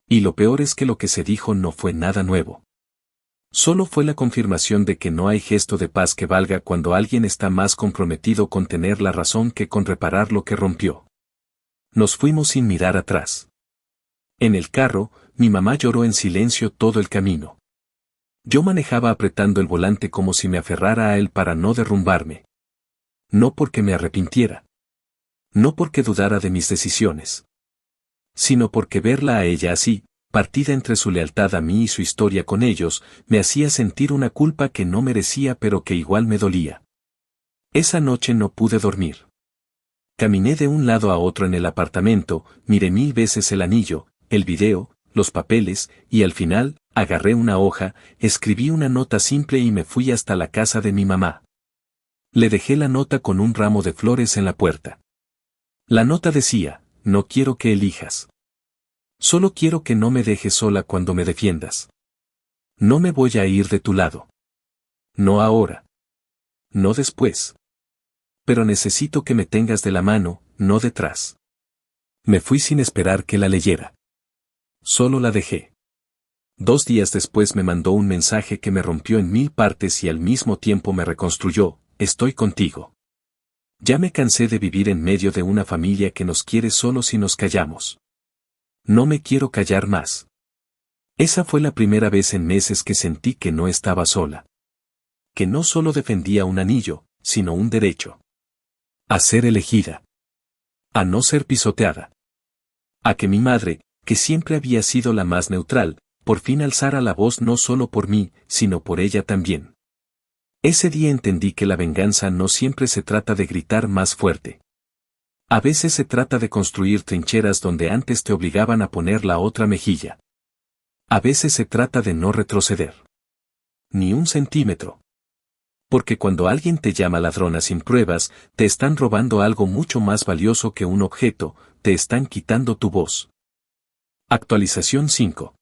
Y lo peor es que lo que se dijo no fue nada nuevo. Solo fue la confirmación de que no hay gesto de paz que valga cuando alguien está más comprometido con tener la razón que con reparar lo que rompió. Nos fuimos sin mirar atrás. En el carro, mi mamá lloró en silencio todo el camino. Yo manejaba apretando el volante como si me aferrara a él para no derrumbarme. No porque me arrepintiera. No porque dudara de mis decisiones. Sino porque verla a ella así, partida entre su lealtad a mí y su historia con ellos, me hacía sentir una culpa que no merecía pero que igual me dolía. Esa noche no pude dormir. Caminé de un lado a otro en el apartamento, miré 1000 veces el anillo, el video, los papeles, y al final, agarré una hoja, escribí una nota simple y me fui hasta la casa de mi mamá. Le dejé la nota con un ramo de flores en la puerta. La nota decía, no quiero que elijas. Solo quiero que no me dejes sola cuando me defiendas. No me voy a ir de tu lado. No ahora. No después. Pero necesito que me tengas de la mano, no detrás. Me fui sin esperar que la leyera. Solo la dejé. 2 días después me mandó un mensaje que me rompió en 1000 partes y al mismo tiempo me reconstruyó, estoy contigo. Ya me cansé de vivir en medio de una familia que nos quiere solo si nos callamos. No me quiero callar más. Esa fue la primera vez en meses que sentí que no estaba sola. Que no solo defendía un anillo, sino un derecho. A ser elegida. A no ser pisoteada. A que mi madre, que siempre había sido la más neutral, por fin alzara la voz no solo por mí, sino por ella también. Ese día entendí que la venganza no siempre se trata de gritar más fuerte. A veces se trata de construir trincheras donde antes te obligaban a poner la otra mejilla. A veces se trata de no retroceder. Ni un centímetro. Porque cuando alguien te llama ladrona sin pruebas, te están robando algo mucho más valioso que un objeto, te están quitando tu voz. Actualización 5.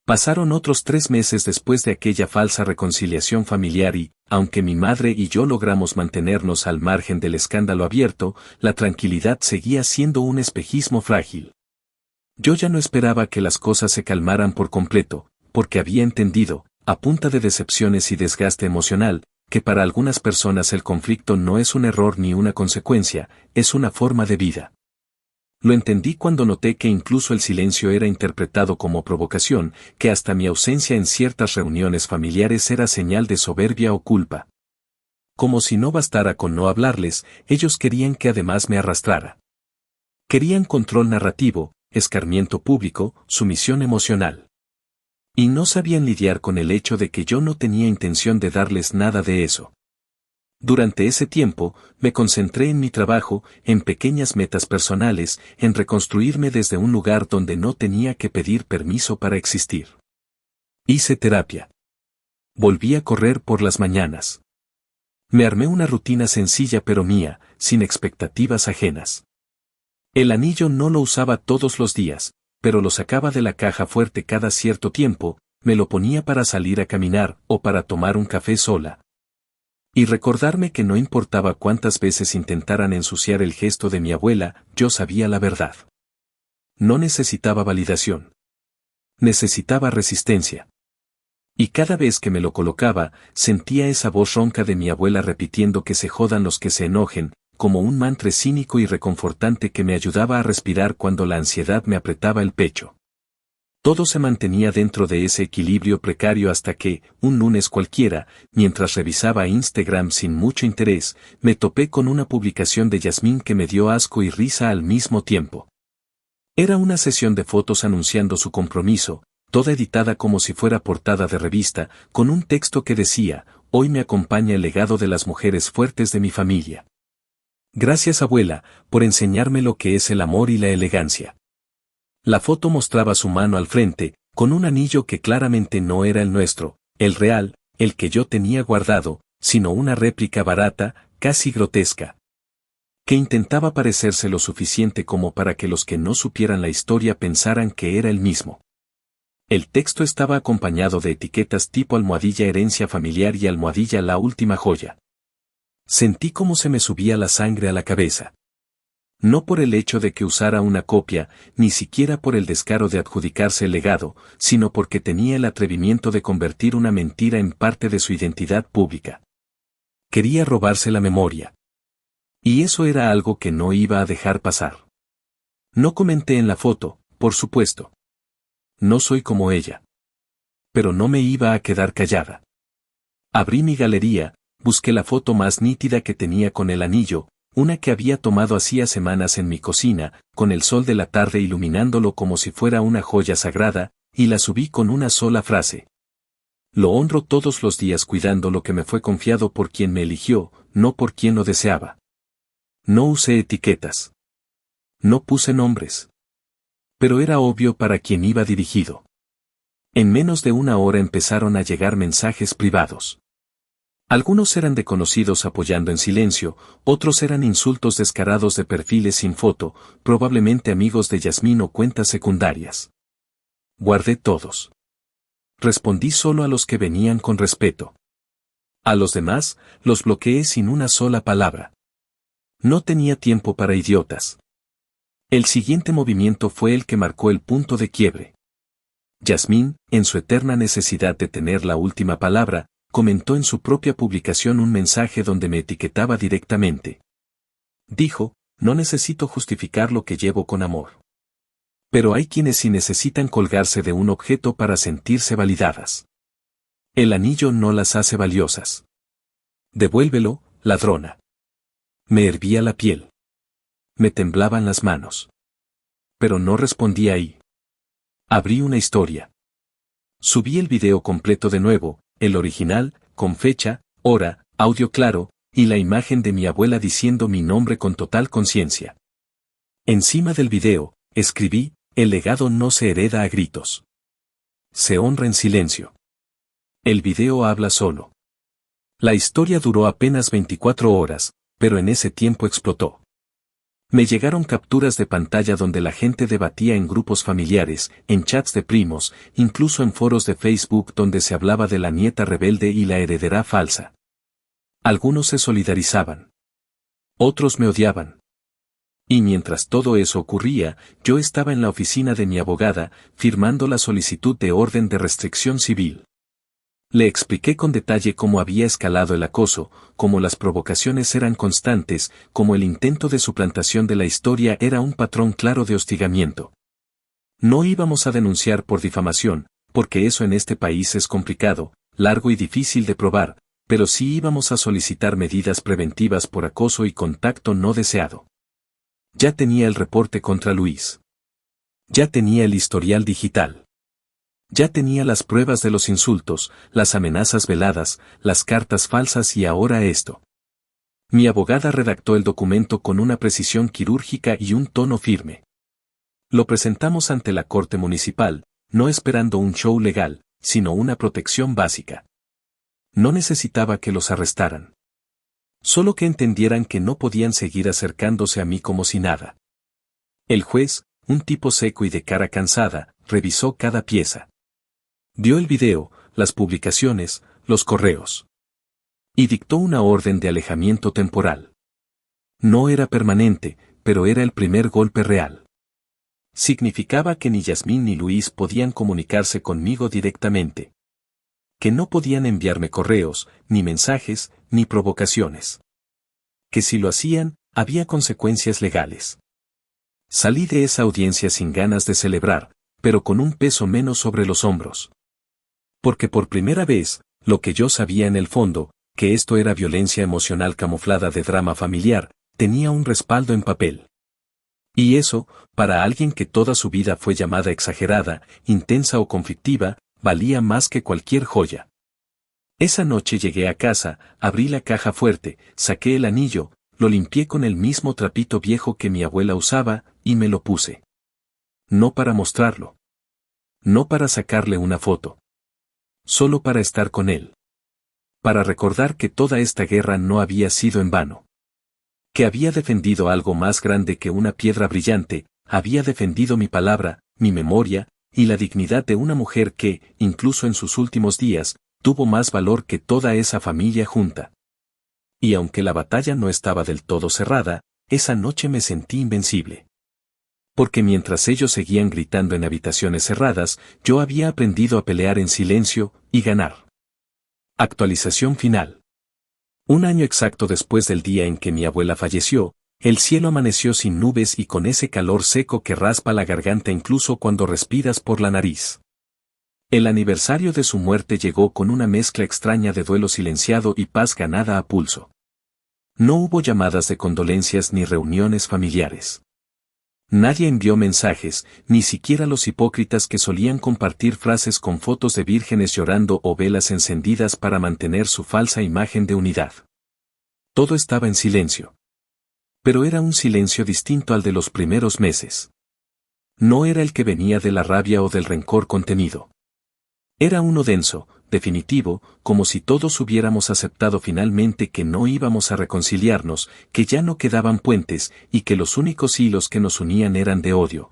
Pasaron otros 3 meses después de aquella falsa reconciliación familiar y, aunque mi madre y yo logramos mantenernos al margen del escándalo abierto, la tranquilidad seguía siendo un espejismo frágil. Yo ya no esperaba que las cosas se calmaran por completo, porque había entendido, a punta de decepciones y desgaste emocional, que para algunas personas el conflicto no es un error ni una consecuencia, es una forma de vida. Lo entendí cuando noté que incluso el silencio era interpretado como provocación, que hasta mi ausencia en ciertas reuniones familiares era señal de soberbia o culpa. Como si no bastara con no hablarles, ellos querían que además me arrastrara. Querían control narrativo, escarmiento público, sumisión emocional. Y no sabían lidiar con el hecho de que yo no tenía intención de darles nada de eso. Durante ese tiempo, me concentré en mi trabajo, en pequeñas metas personales, en reconstruirme desde un lugar donde no tenía que pedir permiso para existir. Hice terapia. Volví a correr por las mañanas. Me armé una rutina sencilla pero mía, sin expectativas ajenas. El anillo no lo usaba todos los días, pero lo sacaba de la caja fuerte cada cierto tiempo, me lo ponía para salir a caminar o para tomar un café sola. Y recordarme que no importaba cuántas veces intentaran ensuciar el gesto de mi abuela, yo sabía la verdad. No necesitaba validación. Necesitaba resistencia. Y cada vez que me lo colocaba, sentía esa voz ronca de mi abuela repitiendo que se jodan los que se enojen, como un mantra cínico y reconfortante que me ayudaba a respirar cuando la ansiedad me apretaba el pecho. Todo se mantenía dentro de ese equilibrio precario hasta que, un lunes cualquiera, mientras revisaba Instagram sin mucho interés, me topé con una publicación de Yasmín que me dio asco y risa al mismo tiempo. Era una sesión de fotos anunciando su compromiso, toda editada como si fuera portada de revista, con un texto que decía: hoy me acompaña el legado de las mujeres fuertes de mi familia. Gracias, abuela, por enseñarme lo que es el amor y la elegancia. La foto mostraba su mano al frente, con un anillo que claramente no era el nuestro, el real, el que yo tenía guardado, sino una réplica barata, casi grotesca, que intentaba parecerse lo suficiente como para que los que no supieran la historia pensaran que era el mismo. El texto estaba acompañado de etiquetas tipo almohadilla herencia familiar y almohadilla la última joya. Sentí como se me subía la sangre a la cabeza. No por el hecho de que usara una copia, ni siquiera por el descaro de adjudicarse el legado, sino porque tenía el atrevimiento de convertir una mentira en parte de su identidad pública. Quería robarse la memoria. Y eso era algo que no iba a dejar pasar. No comenté en la foto, por supuesto. No soy como ella. Pero no me iba a quedar callada. Abrí mi galería, busqué la foto más nítida que tenía con el anillo, una que había tomado hacía semanas en mi cocina, con el sol de la tarde iluminándolo como si fuera una joya sagrada, y la subí con una sola frase. Lo honro todos los días cuidando lo que me fue confiado por quien me eligió, no por quien lo deseaba. No usé etiquetas. No puse nombres. Pero era obvio para quién iba dirigido. En menos de una hora empezaron a llegar mensajes privados. Algunos eran de conocidos apoyando en silencio, otros eran insultos descarados de perfiles sin foto, probablemente amigos de Yasmín o cuentas secundarias. Guardé todos. Respondí solo a los que venían con respeto. A los demás, los bloqueé sin una sola palabra. No tenía tiempo para idiotas. El siguiente movimiento fue el que marcó el punto de quiebre. Yasmín, en su eterna necesidad de tener la última palabra, comentó en su propia publicación un mensaje donde me etiquetaba directamente. Dijo: no necesito justificar lo que llevo con amor. Pero hay quienes sí necesitan colgarse de un objeto para sentirse validadas. El anillo no las hace valiosas. Devuélvelo, ladrona. Me hervía la piel. Me temblaban las manos. Pero no respondí ahí. Abrí una historia. Subí el video completo de nuevo, el original, con fecha, hora, audio claro, y la imagen de mi abuela diciendo mi nombre con total conciencia. Encima del video, escribí: el legado no se hereda a gritos. Se honra en silencio. El video habla solo. La historia duró apenas 24 horas, pero en ese tiempo explotó. Me llegaron capturas de pantalla donde la gente debatía en grupos familiares, en chats de primos, incluso en foros de Facebook donde se hablaba de la nieta rebelde y la heredera falsa. Algunos se solidarizaban. Otros me odiaban. Y mientras todo eso ocurría, yo estaba en la oficina de mi abogada, firmando la solicitud de orden de restricción civil. Le expliqué con detalle cómo había escalado el acoso, cómo las provocaciones eran constantes, cómo el intento de suplantación de la historia era un patrón claro de hostigamiento. No íbamos a denunciar por difamación, porque eso en este país es complicado, largo y difícil de probar, pero sí íbamos a solicitar medidas preventivas por acoso y contacto no deseado. Ya tenía el reporte contra Luis. Ya tenía el historial digital. Ya tenía las pruebas de los insultos, las amenazas veladas, las cartas falsas y ahora esto. Mi abogada redactó el documento con una precisión quirúrgica y un tono firme. Lo presentamos ante la Corte Municipal, no esperando un show legal, sino una protección básica. No necesitaba que los arrestaran. Solo que entendieran que no podían seguir acercándose a mí como si nada. El juez, un tipo seco y de cara cansada, revisó cada pieza. Vio el video, las publicaciones, los correos. Y dictó una orden de alejamiento temporal. No era permanente, pero era el primer golpe real. Significaba que ni Yasmín ni Luis podían comunicarse conmigo directamente. Que no podían enviarme correos, ni mensajes, ni provocaciones. Que si lo hacían, había consecuencias legales. Salí de esa audiencia sin ganas de celebrar, pero con un peso menos sobre los hombros. Porque por primera vez, lo que yo sabía en el fondo, que esto era violencia emocional camuflada de drama familiar, tenía un respaldo en papel. Y eso, para alguien que toda su vida fue llamada exagerada, intensa o conflictiva, valía más que cualquier joya. Esa noche llegué a casa, abrí la caja fuerte, saqué el anillo, lo limpié con el mismo trapito viejo que mi abuela usaba, y me lo puse. No para mostrarlo. No para sacarle una foto. Solo para estar con él. Para recordar que toda esta guerra no había sido en vano. Que había defendido algo más grande que una piedra brillante, había defendido mi palabra, mi memoria, y la dignidad de una mujer que, incluso en sus últimos días, tuvo más valor que toda esa familia junta. Y aunque la batalla no estaba del todo cerrada, esa noche me sentí invencible. Porque mientras ellos seguían gritando en habitaciones cerradas, yo había aprendido a pelear en silencio, y ganar. Actualización final. Un año exacto después del día en que mi abuela falleció, el cielo amaneció sin nubes y con ese calor seco que raspa la garganta incluso cuando respiras por la nariz. El aniversario de su muerte llegó con una mezcla extraña de duelo silenciado y paz ganada a pulso. No hubo llamadas de condolencias ni reuniones familiares. Nadie envió mensajes, ni siquiera los hipócritas que solían compartir frases con fotos de vírgenes llorando o velas encendidas para mantener su falsa imagen de unidad. Todo estaba en silencio. Pero era un silencio distinto al de los primeros meses. No era el que venía de la rabia o del rencor contenido. Era uno denso, definitivo, como si todos hubiéramos aceptado finalmente que no íbamos a reconciliarnos, que ya no quedaban puentes, y que los únicos hilos que nos unían eran de odio.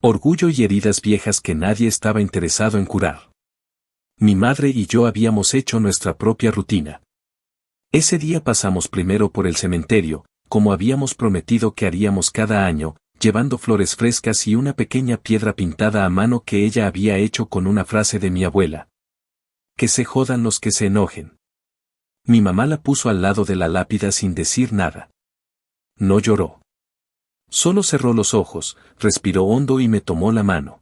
Orgullo y heridas viejas que nadie estaba interesado en curar. Mi madre y yo habíamos hecho nuestra propia rutina. Ese día pasamos primero por el cementerio, como habíamos prometido que haríamos cada año, llevando flores frescas y una pequeña piedra pintada a mano que ella había hecho con una frase de mi abuela. Que se jodan los que se enojen. Mi mamá la puso al lado de la lápida sin decir nada. No lloró. Solo cerró los ojos, respiró hondo y me tomó la mano.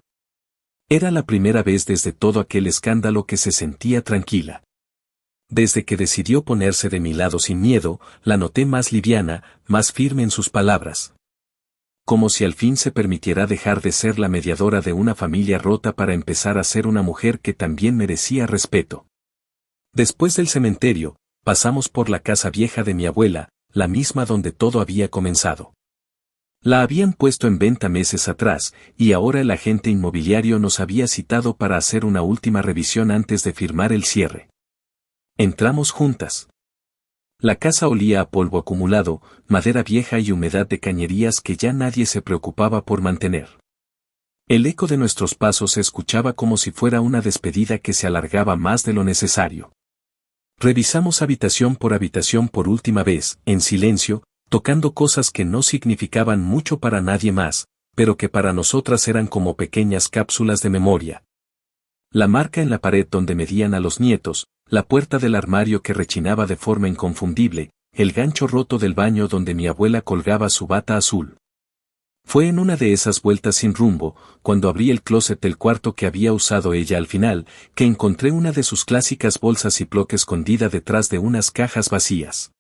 Era la primera vez desde todo aquel escándalo que se sentía tranquila. Desde que decidió ponerse de mi lado sin miedo, la noté más liviana, más firme en sus palabras. Como si al fin se permitiera dejar de ser la mediadora de una familia rota para empezar a ser una mujer que también merecía respeto. Después del cementerio, pasamos por la casa vieja de mi abuela, la misma donde todo había comenzado. La habían puesto en venta meses atrás, y ahora el agente inmobiliario nos había citado para hacer una última revisión antes de firmar el cierre. Entramos juntas. La casa olía a polvo acumulado, madera vieja y humedad de cañerías que ya nadie se preocupaba por mantener. El eco de nuestros pasos se escuchaba como si fuera una despedida que se alargaba más de lo necesario. Revisamos habitación por última vez, en silencio, tocando cosas que no significaban mucho para nadie más, pero que para nosotras eran como pequeñas cápsulas de memoria. La marca en la pared donde medían a los nietos, la puerta del armario que rechinaba de forma inconfundible, el gancho roto del baño donde mi abuela colgaba su bata azul. Fue en una de esas vueltas sin rumbo, cuando abrí el closet del cuarto que había usado ella al final, que encontré una de sus clásicas bolsas Ziploc escondida detrás de unas cajas vacías.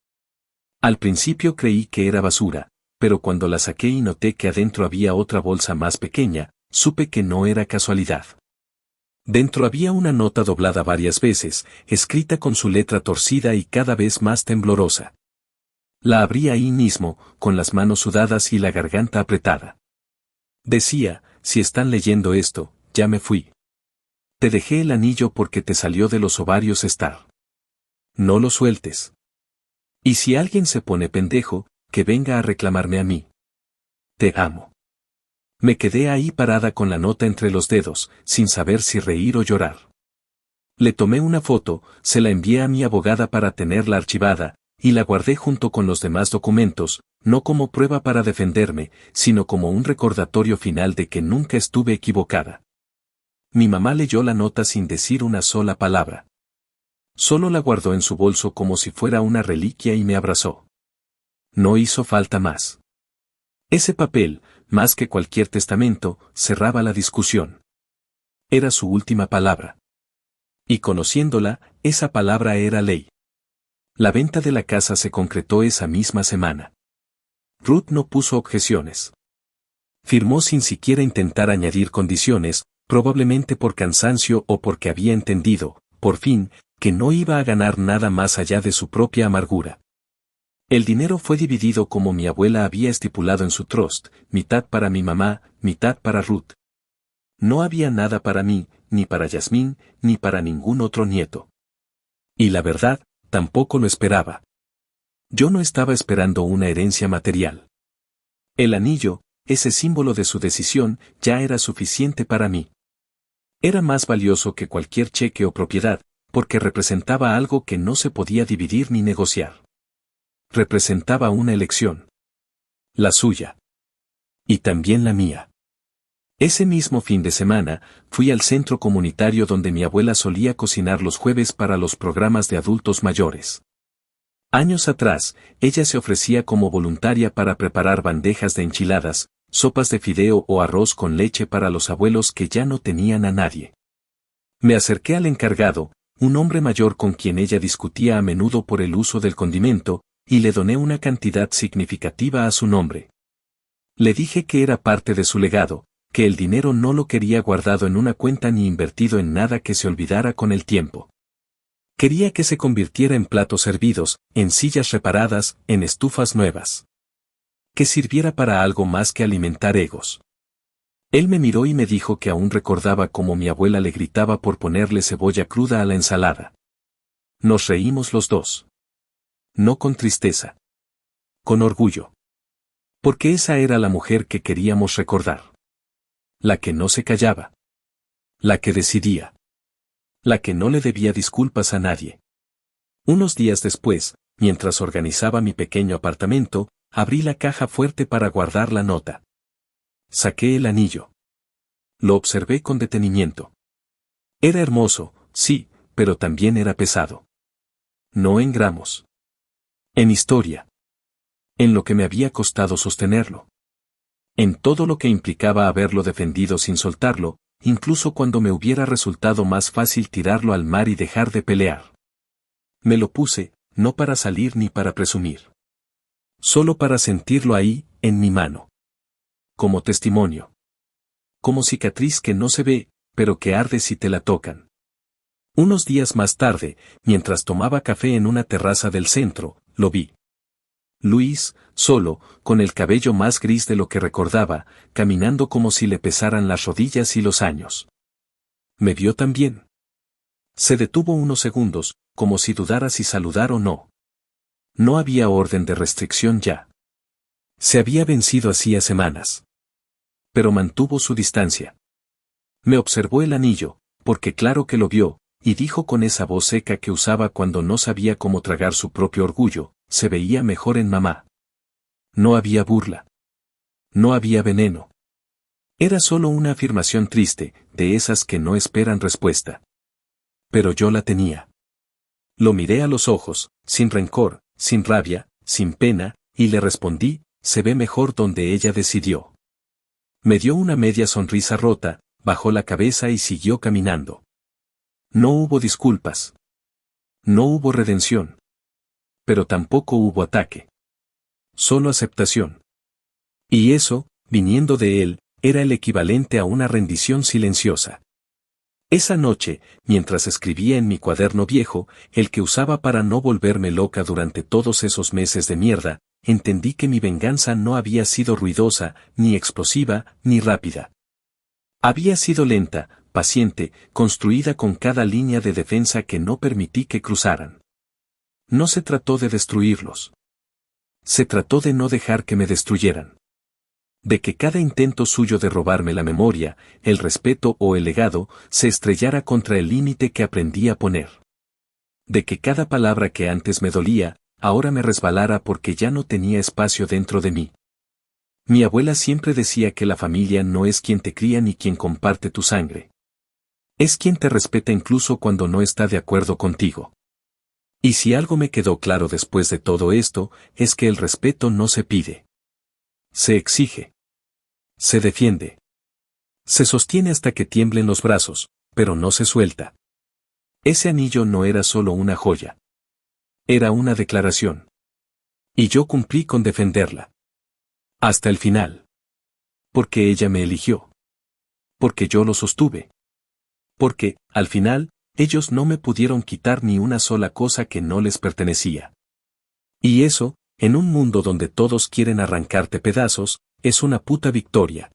Al principio creí que era basura, pero cuando la saqué y noté que adentro había otra bolsa más pequeña, supe que no era casualidad. Dentro había una nota doblada varias veces, escrita con su letra torcida y cada vez más temblorosa. La abrí ahí mismo, con las manos sudadas y la garganta apretada. Decía, si están leyendo esto, ya me fui. Te dejé el anillo porque te salió de los ovarios estar. No lo sueltes. Y si alguien se pone pendejo, que venga a reclamarme a mí. Te amo. Me quedé ahí parada con la nota entre los dedos, sin saber si reír o llorar. Le tomé una foto, se la envié a mi abogada para tenerla archivada, y la guardé junto con los demás documentos, no como prueba para defenderme, sino como un recordatorio final de que nunca estuve equivocada. Mi mamá leyó la nota sin decir una sola palabra. Solo la guardó en su bolso como si fuera una reliquia y me abrazó. No hizo falta más. Ese papel, más que cualquier testamento, cerraba la discusión. Era su última palabra. Y conociéndola, esa palabra era ley. La venta de la casa se concretó esa misma semana. Ruth no puso objeciones. Firmó sin siquiera intentar añadir condiciones, probablemente por cansancio o porque había entendido, por fin, que no iba a ganar nada más allá de su propia amargura. El dinero fue dividido como mi abuela había estipulado en su trust, mitad para mi mamá, mitad para Ruth. No había nada para mí, ni para Yasmín, ni para ningún otro nieto. Y la verdad, tampoco lo esperaba. Yo no estaba esperando una herencia material. El anillo, ese símbolo de su decisión, ya era suficiente para mí. Era más valioso que cualquier cheque o propiedad, porque representaba algo que no se podía dividir ni negociar. Representaba una elección. La suya. Y también la mía. Ese mismo fin de semana, fui al centro comunitario donde mi abuela solía cocinar los jueves para los programas de adultos mayores. Años atrás, ella se ofrecía como voluntaria para preparar bandejas de enchiladas, sopas de fideo o arroz con leche para los abuelos que ya no tenían a nadie. Me acerqué al encargado, un hombre mayor con quien ella discutía a menudo por el uso del condimento, y le doné una cantidad significativa a su nombre. Le dije que era parte de su legado, que el dinero no lo quería guardado en una cuenta ni invertido en nada que se olvidara con el tiempo. Quería que se convirtiera en platos servidos, en sillas reparadas, en estufas nuevas. Que sirviera para algo más que alimentar egos. Él me miró y me dijo que aún recordaba cómo mi abuela le gritaba por ponerle cebolla cruda a la ensalada. Nos reímos los dos. No con tristeza. Con orgullo. Porque esa era la mujer que queríamos recordar. La que no se callaba. La que decidía. La que no le debía disculpas a nadie. Unos días después, mientras organizaba mi pequeño apartamento, abrí la caja fuerte para guardar la nota. Saqué el anillo. Lo observé con detenimiento. Era hermoso, sí, pero también era pesado. No en gramos. En historia. En lo que me había costado sostenerlo. En todo lo que implicaba haberlo defendido sin soltarlo, incluso cuando me hubiera resultado más fácil tirarlo al mar y dejar de pelear. Me lo puse, no para salir ni para presumir. Solo para sentirlo ahí, en mi mano. Como testimonio. Como cicatriz que no se ve, pero que arde si te la tocan. Unos días más tarde, mientras tomaba café en una terraza del centro, lo vi. Luis, solo, con el cabello más gris de lo que recordaba, caminando como si le pesaran las rodillas y los años. Me vio también. Se detuvo unos segundos, como si dudara si saludar o no. No había orden de restricción ya. Se había vencido hacía semanas. Pero mantuvo su distancia. Me observó el anillo, porque claro que lo vio, y dijo con esa voz seca que usaba cuando no sabía cómo tragar su propio orgullo, se veía mejor en mamá. No había burla. No había veneno. Era solo una afirmación triste, de esas que no esperan respuesta. Pero yo la tenía. Lo miré a los ojos, sin rencor, sin rabia, sin pena, y le respondí, se ve mejor donde ella decidió. Me dio una media sonrisa rota, bajó la cabeza y siguió caminando. No hubo disculpas. No hubo redención. Pero tampoco hubo ataque. Solo aceptación. Y eso, viniendo de él, era el equivalente a una rendición silenciosa. Esa noche, mientras escribía en mi cuaderno viejo, el que usaba para no volverme loca durante todos esos meses de mierda, entendí que mi venganza no había sido ruidosa, ni explosiva, ni rápida. Había sido lenta, paciente, construida con cada línea de defensa que no permití que cruzaran. No se trató de destruirlos. Se trató de no dejar que me destruyeran. De que cada intento suyo de robarme la memoria, el respeto o el legado, se estrellara contra el límite que aprendí a poner. De que cada palabra que antes me dolía, ahora me resbalara porque ya no tenía espacio dentro de mí. Mi abuela siempre decía que la familia no es quien te cría ni quien comparte tu sangre. Es quien te respeta incluso cuando no está de acuerdo contigo. Y si algo me quedó claro después de todo esto, es que el respeto no se pide. Se exige. Se defiende. Se sostiene hasta que tiemblen los brazos, pero no se suelta. Ese anillo no era solo una joya. Era una declaración. Y yo cumplí con defenderla. Hasta el final. Porque ella me eligió. Porque yo lo sostuve. Porque, al final, ellos no me pudieron quitar ni una sola cosa que no les pertenecía. Y eso, en un mundo donde todos quieren arrancarte pedazos, es una puta victoria.